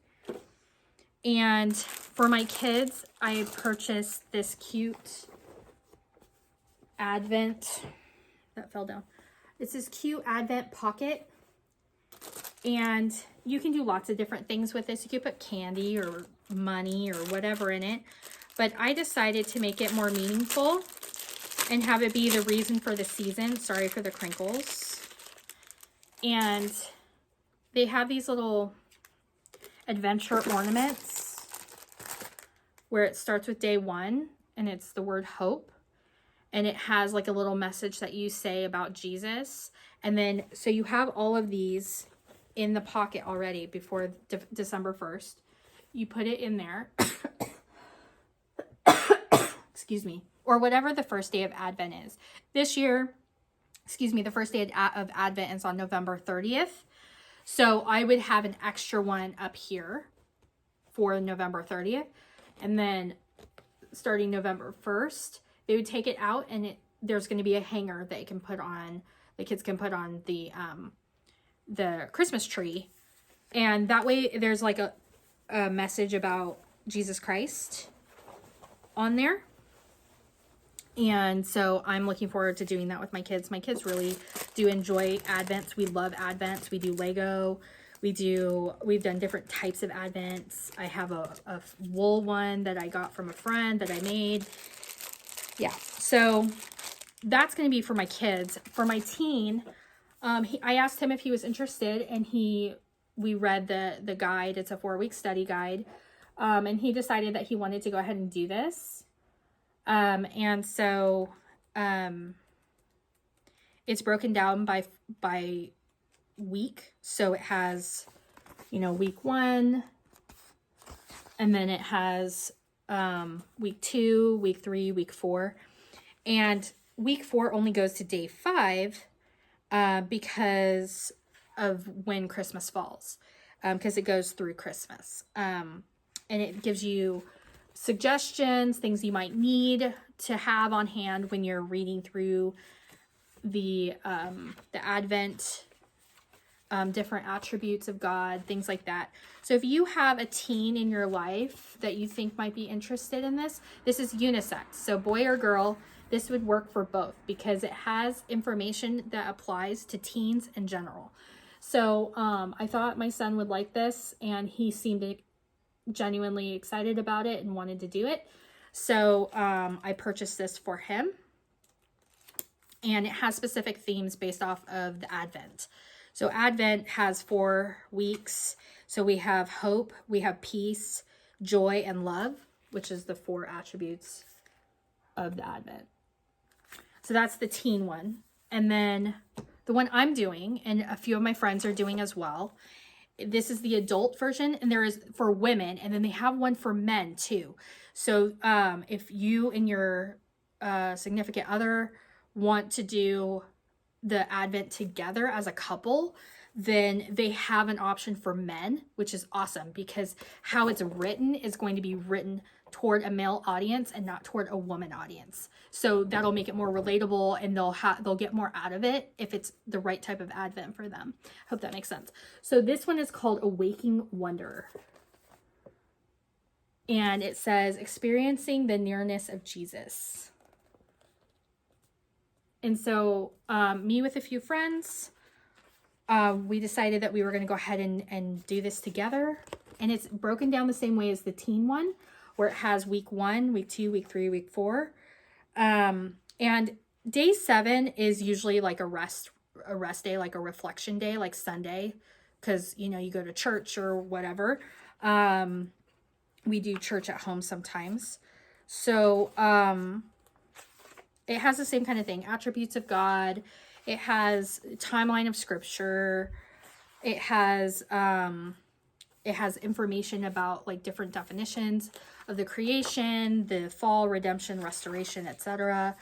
Speaker 1: And for my kids, I purchased this cute Advent, that fell down. It's this cute Advent pocket. And you can do lots of different things with this. You could put candy or money or whatever in it. But I decided to make it more meaningful and have it be the reason for the season. Sorry for the crinkles. And they have these little adventure ornaments where it starts with day 1 and it's the word hope. And it has like a little message that you say about Jesus. And then, so you have all of these in the pocket already before December 1st. You put it in there. Excuse me. Or whatever the first day of Advent is. This year, the first day of Advent is on November 30th. So I would have an extra one up here for November 30th. And then starting November 1st, they would take it out and there's going to be a hanger that you can put on, the kids can put on the Christmas tree. And that way there's like a message about Jesus Christ on there. And so I'm looking forward to doing that with my kids. My kids really do enjoy Advents. We love Advents. We do Lego. We've done different types of Advents. I have a wool one that I got from a friend that I made. Yeah, so that's going to be for my kids. For my teen, I asked him if he was interested, and we read the guide. It's a 4-week study guide, and he decided that he wanted to go ahead and do this. And so it's broken down by week. So it has, you know, week 1, and then it has week 2, week 3, week 4. And week 4 only goes to day 5 because of when Christmas falls, because it goes through Christmas. And it gives you suggestions, things you might need to have on hand when you're reading through the Advent, different attributes of God, things like that. So if you have a teen in your life that you think might be interested in this, this is unisex. So boy or girl, this would work for both because it has information that applies to teens in general. So I thought my son would like this, and he seemed genuinely excited about it and wanted to do it. So I purchased this for him, and it has specific themes based off of the Advent. So Advent has 4 weeks. So we have hope, we have peace, joy, and love, which is the 4 attributes of the Advent. So that's the teen one. And then the one I'm doing, and a few of my friends are doing as well, this is the adult version, and there is for women, and then they have one for men too. So if you and your significant other want to do the Advent together as a couple, then they have an option for men, which is awesome because how it's written is going to be written toward a male audience and not toward a woman audience. So that'll make it more relatable, and they'll get more out of it if it's the right type of Advent for them. Hope that makes sense. So this one is called Awaking Wonder. And it says, experiencing the nearness of Jesus. And so me with a few friends, we decided that we were going to go ahead and do this together. And it's broken down the same way as the teen one, where it has week 1, week 2, week 3, week 4. And day 7 is usually like a rest day, like a reflection day, like Sunday, because, you know, you go to church or whatever. We do church at home sometimes. So it has the same kind of thing, attributes of God. It has timeline of scripture. It has information about like different definitions of the creation, the fall, redemption, restoration, etc.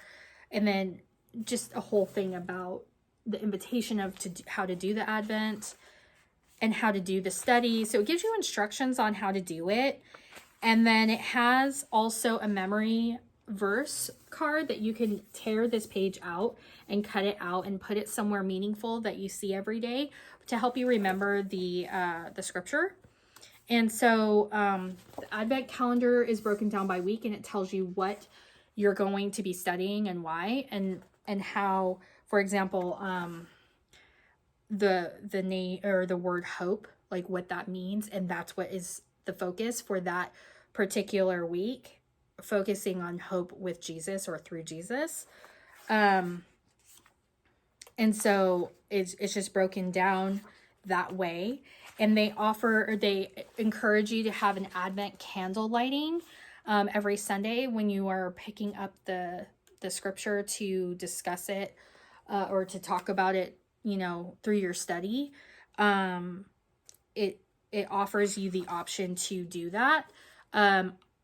Speaker 1: And then just a whole thing about the invitation of how to do the Advent and how to do the study. So it gives you instructions on how to do it. And then it has also a memory verse card that you can tear this page out and cut it out and put it somewhere meaningful that you see every day to help you remember the scripture. And so the Advent calendar is broken down by week, and it tells you what you're going to be studying and why, and how, for example, the name or the word hope, like what that means, and that's what is the focus for that particular week, focusing on hope with Jesus or through Jesus. And so it's just broken down that way. And they encourage you to have an Advent candle lighting every Sunday when you are picking up the scripture to discuss it or to talk about it, you know, through your study. It offers you the option to do that.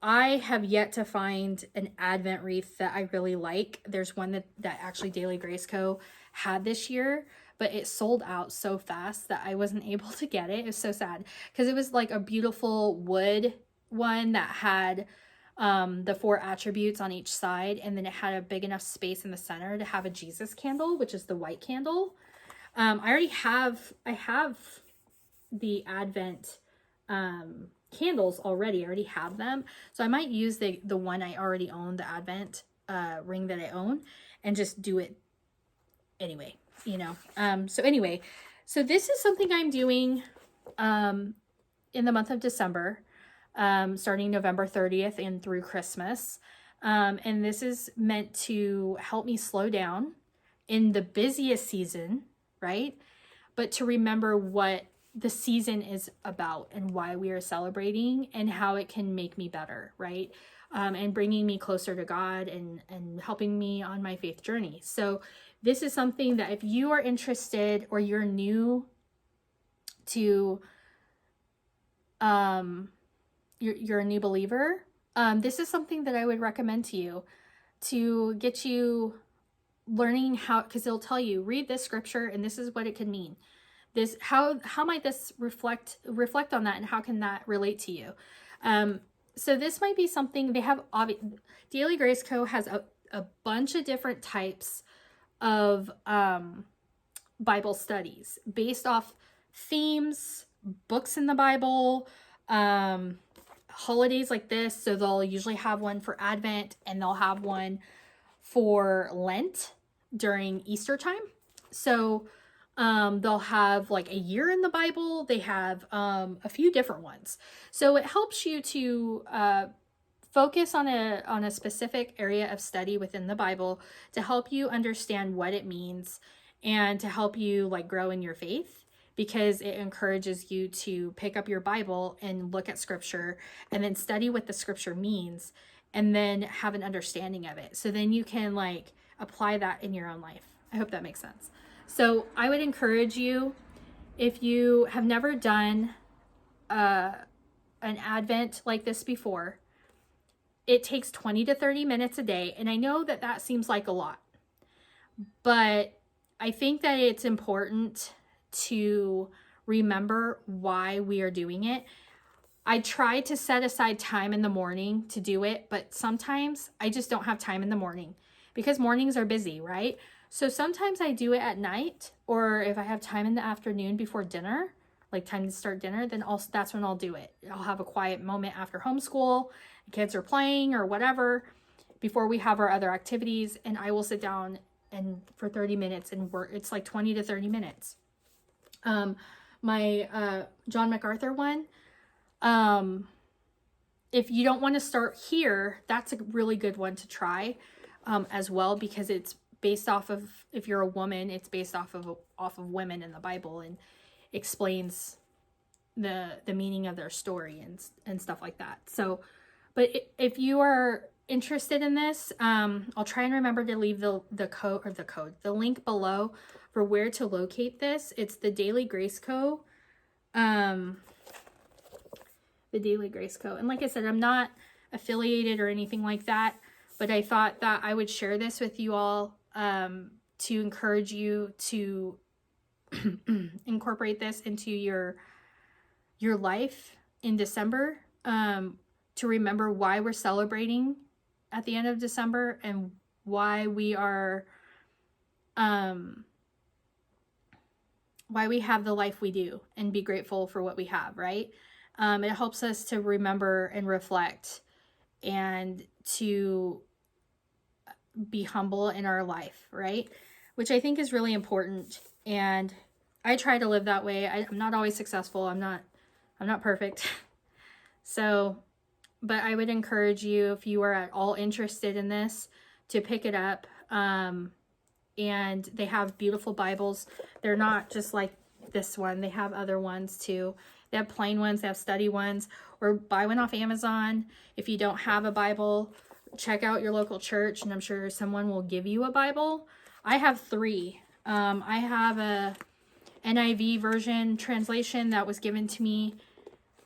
Speaker 1: I have yet to find an Advent wreath that I really like. There's one that actually Daily Grace Co. had this year, but it sold out so fast that I wasn't able to get it. It was so sad because it was like a beautiful wood one that had the 4 attributes on each side, and then it had a big enough space in the center to have a Jesus candle, which is the white candle. I have the Advent candles already. I already have them, so I might use the one I already own, the Advent ring that I own, and just do it anyway, you know. So this is something I'm doing in the month of December, starting November 30th and through Christmas, and this is meant to help me slow down in the busiest season, right? But to remember what the season is about and why we are celebrating and how it can make me better, right? and bringing me closer to God and helping me on my faith journey. So this is something that if you are interested or you're new to, you're a new believer, this is something that I would recommend to you to get you learning how, because it'll tell you, read this scripture and this is what it can mean. This, how might this reflect on that, and how can that relate to you? So this might be something they have. Daily Grace Co. has a bunch of different types of Bible studies based off themes, books in the Bible, holidays like this. So they'll usually have one for Advent, and they'll have one for Lent during Easter time. So they'll have like a year in the Bible. They have a few different ones. So it helps you to focus on a specific area of study within the Bible to help you understand what it means and to help you like grow in your faith, because it encourages you to pick up your Bible and look at scripture and then study what the scripture means and then have an understanding of it. So then you can like apply that in your own life. I hope that makes sense. So I would encourage you, if you have never done an Advent like this before, it takes 20 to 30 minutes a day. And I know that that seems like a lot, but I think that it's important to remember why we are doing it. I try to set aside time in the morning to do it, but sometimes I just don't have time in the morning because mornings are busy, right? So sometimes I do it at night, or if I have time in the afternoon before dinner, like time to start dinner, then also that's when I'll do it. I'll have a quiet moment after homeschool, the kids are playing or whatever, before we have our other activities, and I will sit down and for 30 minutes and work. It's like 20 to 30 minutes. My John MacArthur one, if you don't want to start here, that's a really good one to try as well, because it's based off of, if you're a woman, it's based off of women in the Bible and explains the meaning of their story and stuff like that. So, but if you are interested in this, I'll try and remember to leave the link below for where to locate this. It's the Daily Grace Co. The Daily Grace Co. And like I said, I'm not affiliated or anything like that, but I thought that I would share this with you all to encourage you to incorporate this into your life in December, to remember why we're celebrating at the end of December and why we are why we have the life we do, and be grateful for what we have, right? It helps us to remember and reflect and to be humble in our life, right? Which I think is really important. And I try to live that way. I'm not always successful. I'm not perfect. So, but I would encourage you, if you are at all interested in this, to pick it up. And they have beautiful Bibles. They're not just like this one. They have other ones too. They have plain ones, they have study ones, or buy one off Amazon. If you don't have a Bible, check out your local church, and I'm sure someone will give you a Bible. I have 3. I have a NIV version translation that was given to me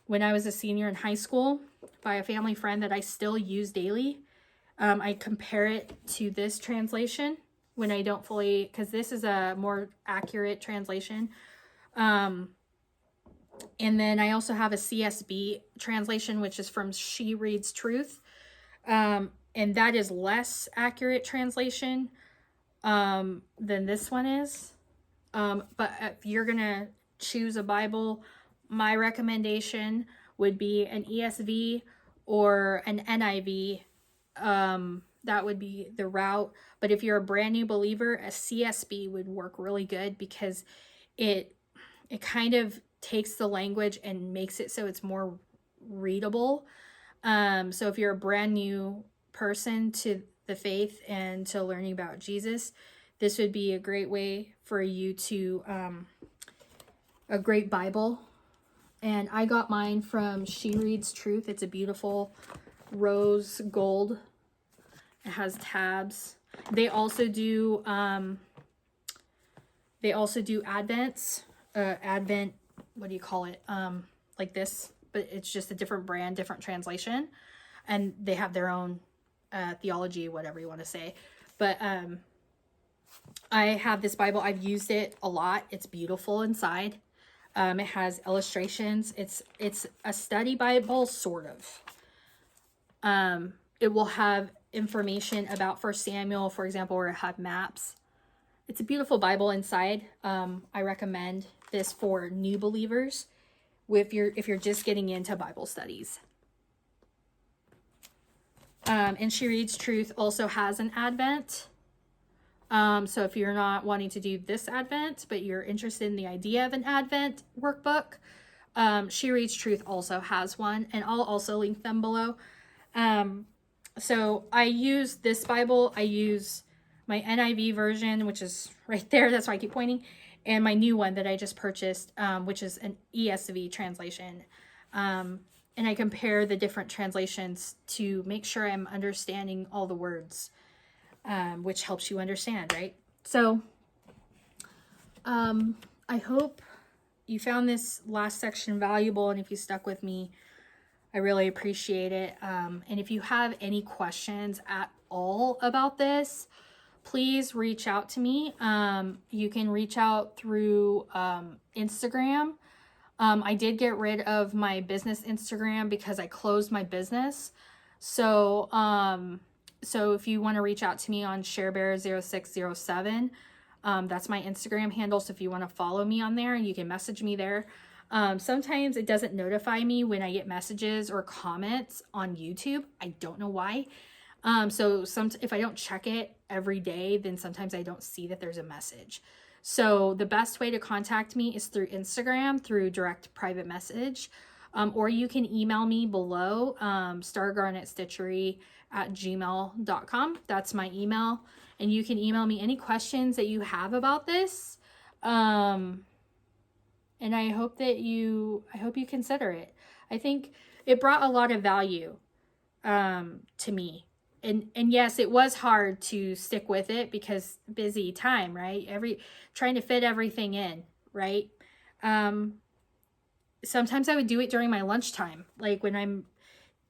Speaker 1: when I was a senior in high school by a family friend that I still use daily. I compare it to this translation when I don't fully, because this is a more accurate translation. And then I also have a CSB translation, which is from She Reads Truth. And that is less accurate translation than this one is. But if you're going to choose a Bible, my recommendation would be an ESV or an NIV. That would be the route. But if you're a brand new believer, a CSB would work really good, because it kind of takes the language and makes it so it's more readable. So if you're a brand new person to the faith and to learning about Jesus, this would be a great way for you to, a great Bible. And I got mine from She Reads Truth. It's a beautiful rose gold. It has tabs. They also do Advents. Advent, what do you call it? Like this, but it's just a different brand, different translation. And they have their own theology, whatever you want to say. But I have this Bible. I've used it a lot. It's beautiful inside. It has illustrations. It's a study Bible, sort of. It will have information about 1 Samuel, for example, or it have maps. It's a beautiful Bible inside. I recommend this for new believers if you're just getting into Bible studies. And She Reads Truth also has an Advent. So if you're not wanting to do this Advent, but you're interested in the idea of an Advent workbook, She Reads Truth also has one, and I'll also link them below. So I use this Bible. I use my NIV version, which is right there. That's why I keep pointing. And my new one that I just purchased, which is an ESV translation. And I compare the different translations to make sure I'm understanding all the words, which helps you understand, right? So I hope you found this last section valuable, and if you stuck with me, I really appreciate it. And if you have any questions at all about this, please reach out to me. You can reach out through Instagram. I did get rid of my business Instagram because I closed my business. So if you want to reach out to me on ShareBear0607, that's my Instagram handle. So if you want to follow me on there, you can message me there. Sometimes it doesn't notify me when I get messages or comments on YouTube. I don't know why. So if I don't check it every day, then sometimes I don't see that there's a message. So the best way to contact me is through Instagram, through direct private message, or you can email me below, stargarnetstitchery@gmail.com. That's my email. And you can email me any questions that you have about this. And I hope you consider it. I think it brought a lot of value to me. And yes, it was hard to stick with it because busy time, right? Trying to fit everything in, right? Sometimes I would do it during my lunchtime. Like when I'm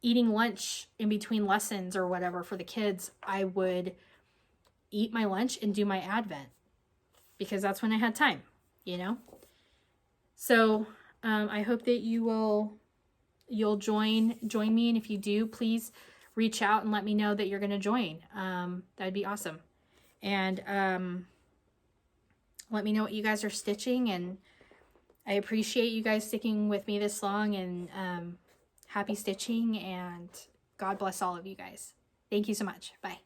Speaker 1: eating lunch in between lessons or whatever for the kids, I would eat my lunch and do my Advent because that's when I had time, you know? So I hope that you'll join me. And if you do, please reach out and let me know that you're going to join. That'd be awesome. And let me know what you guys are stitching. And I appreciate you guys sticking with me this long. And happy stitching. And God bless all of you guys. Thank you so much. Bye.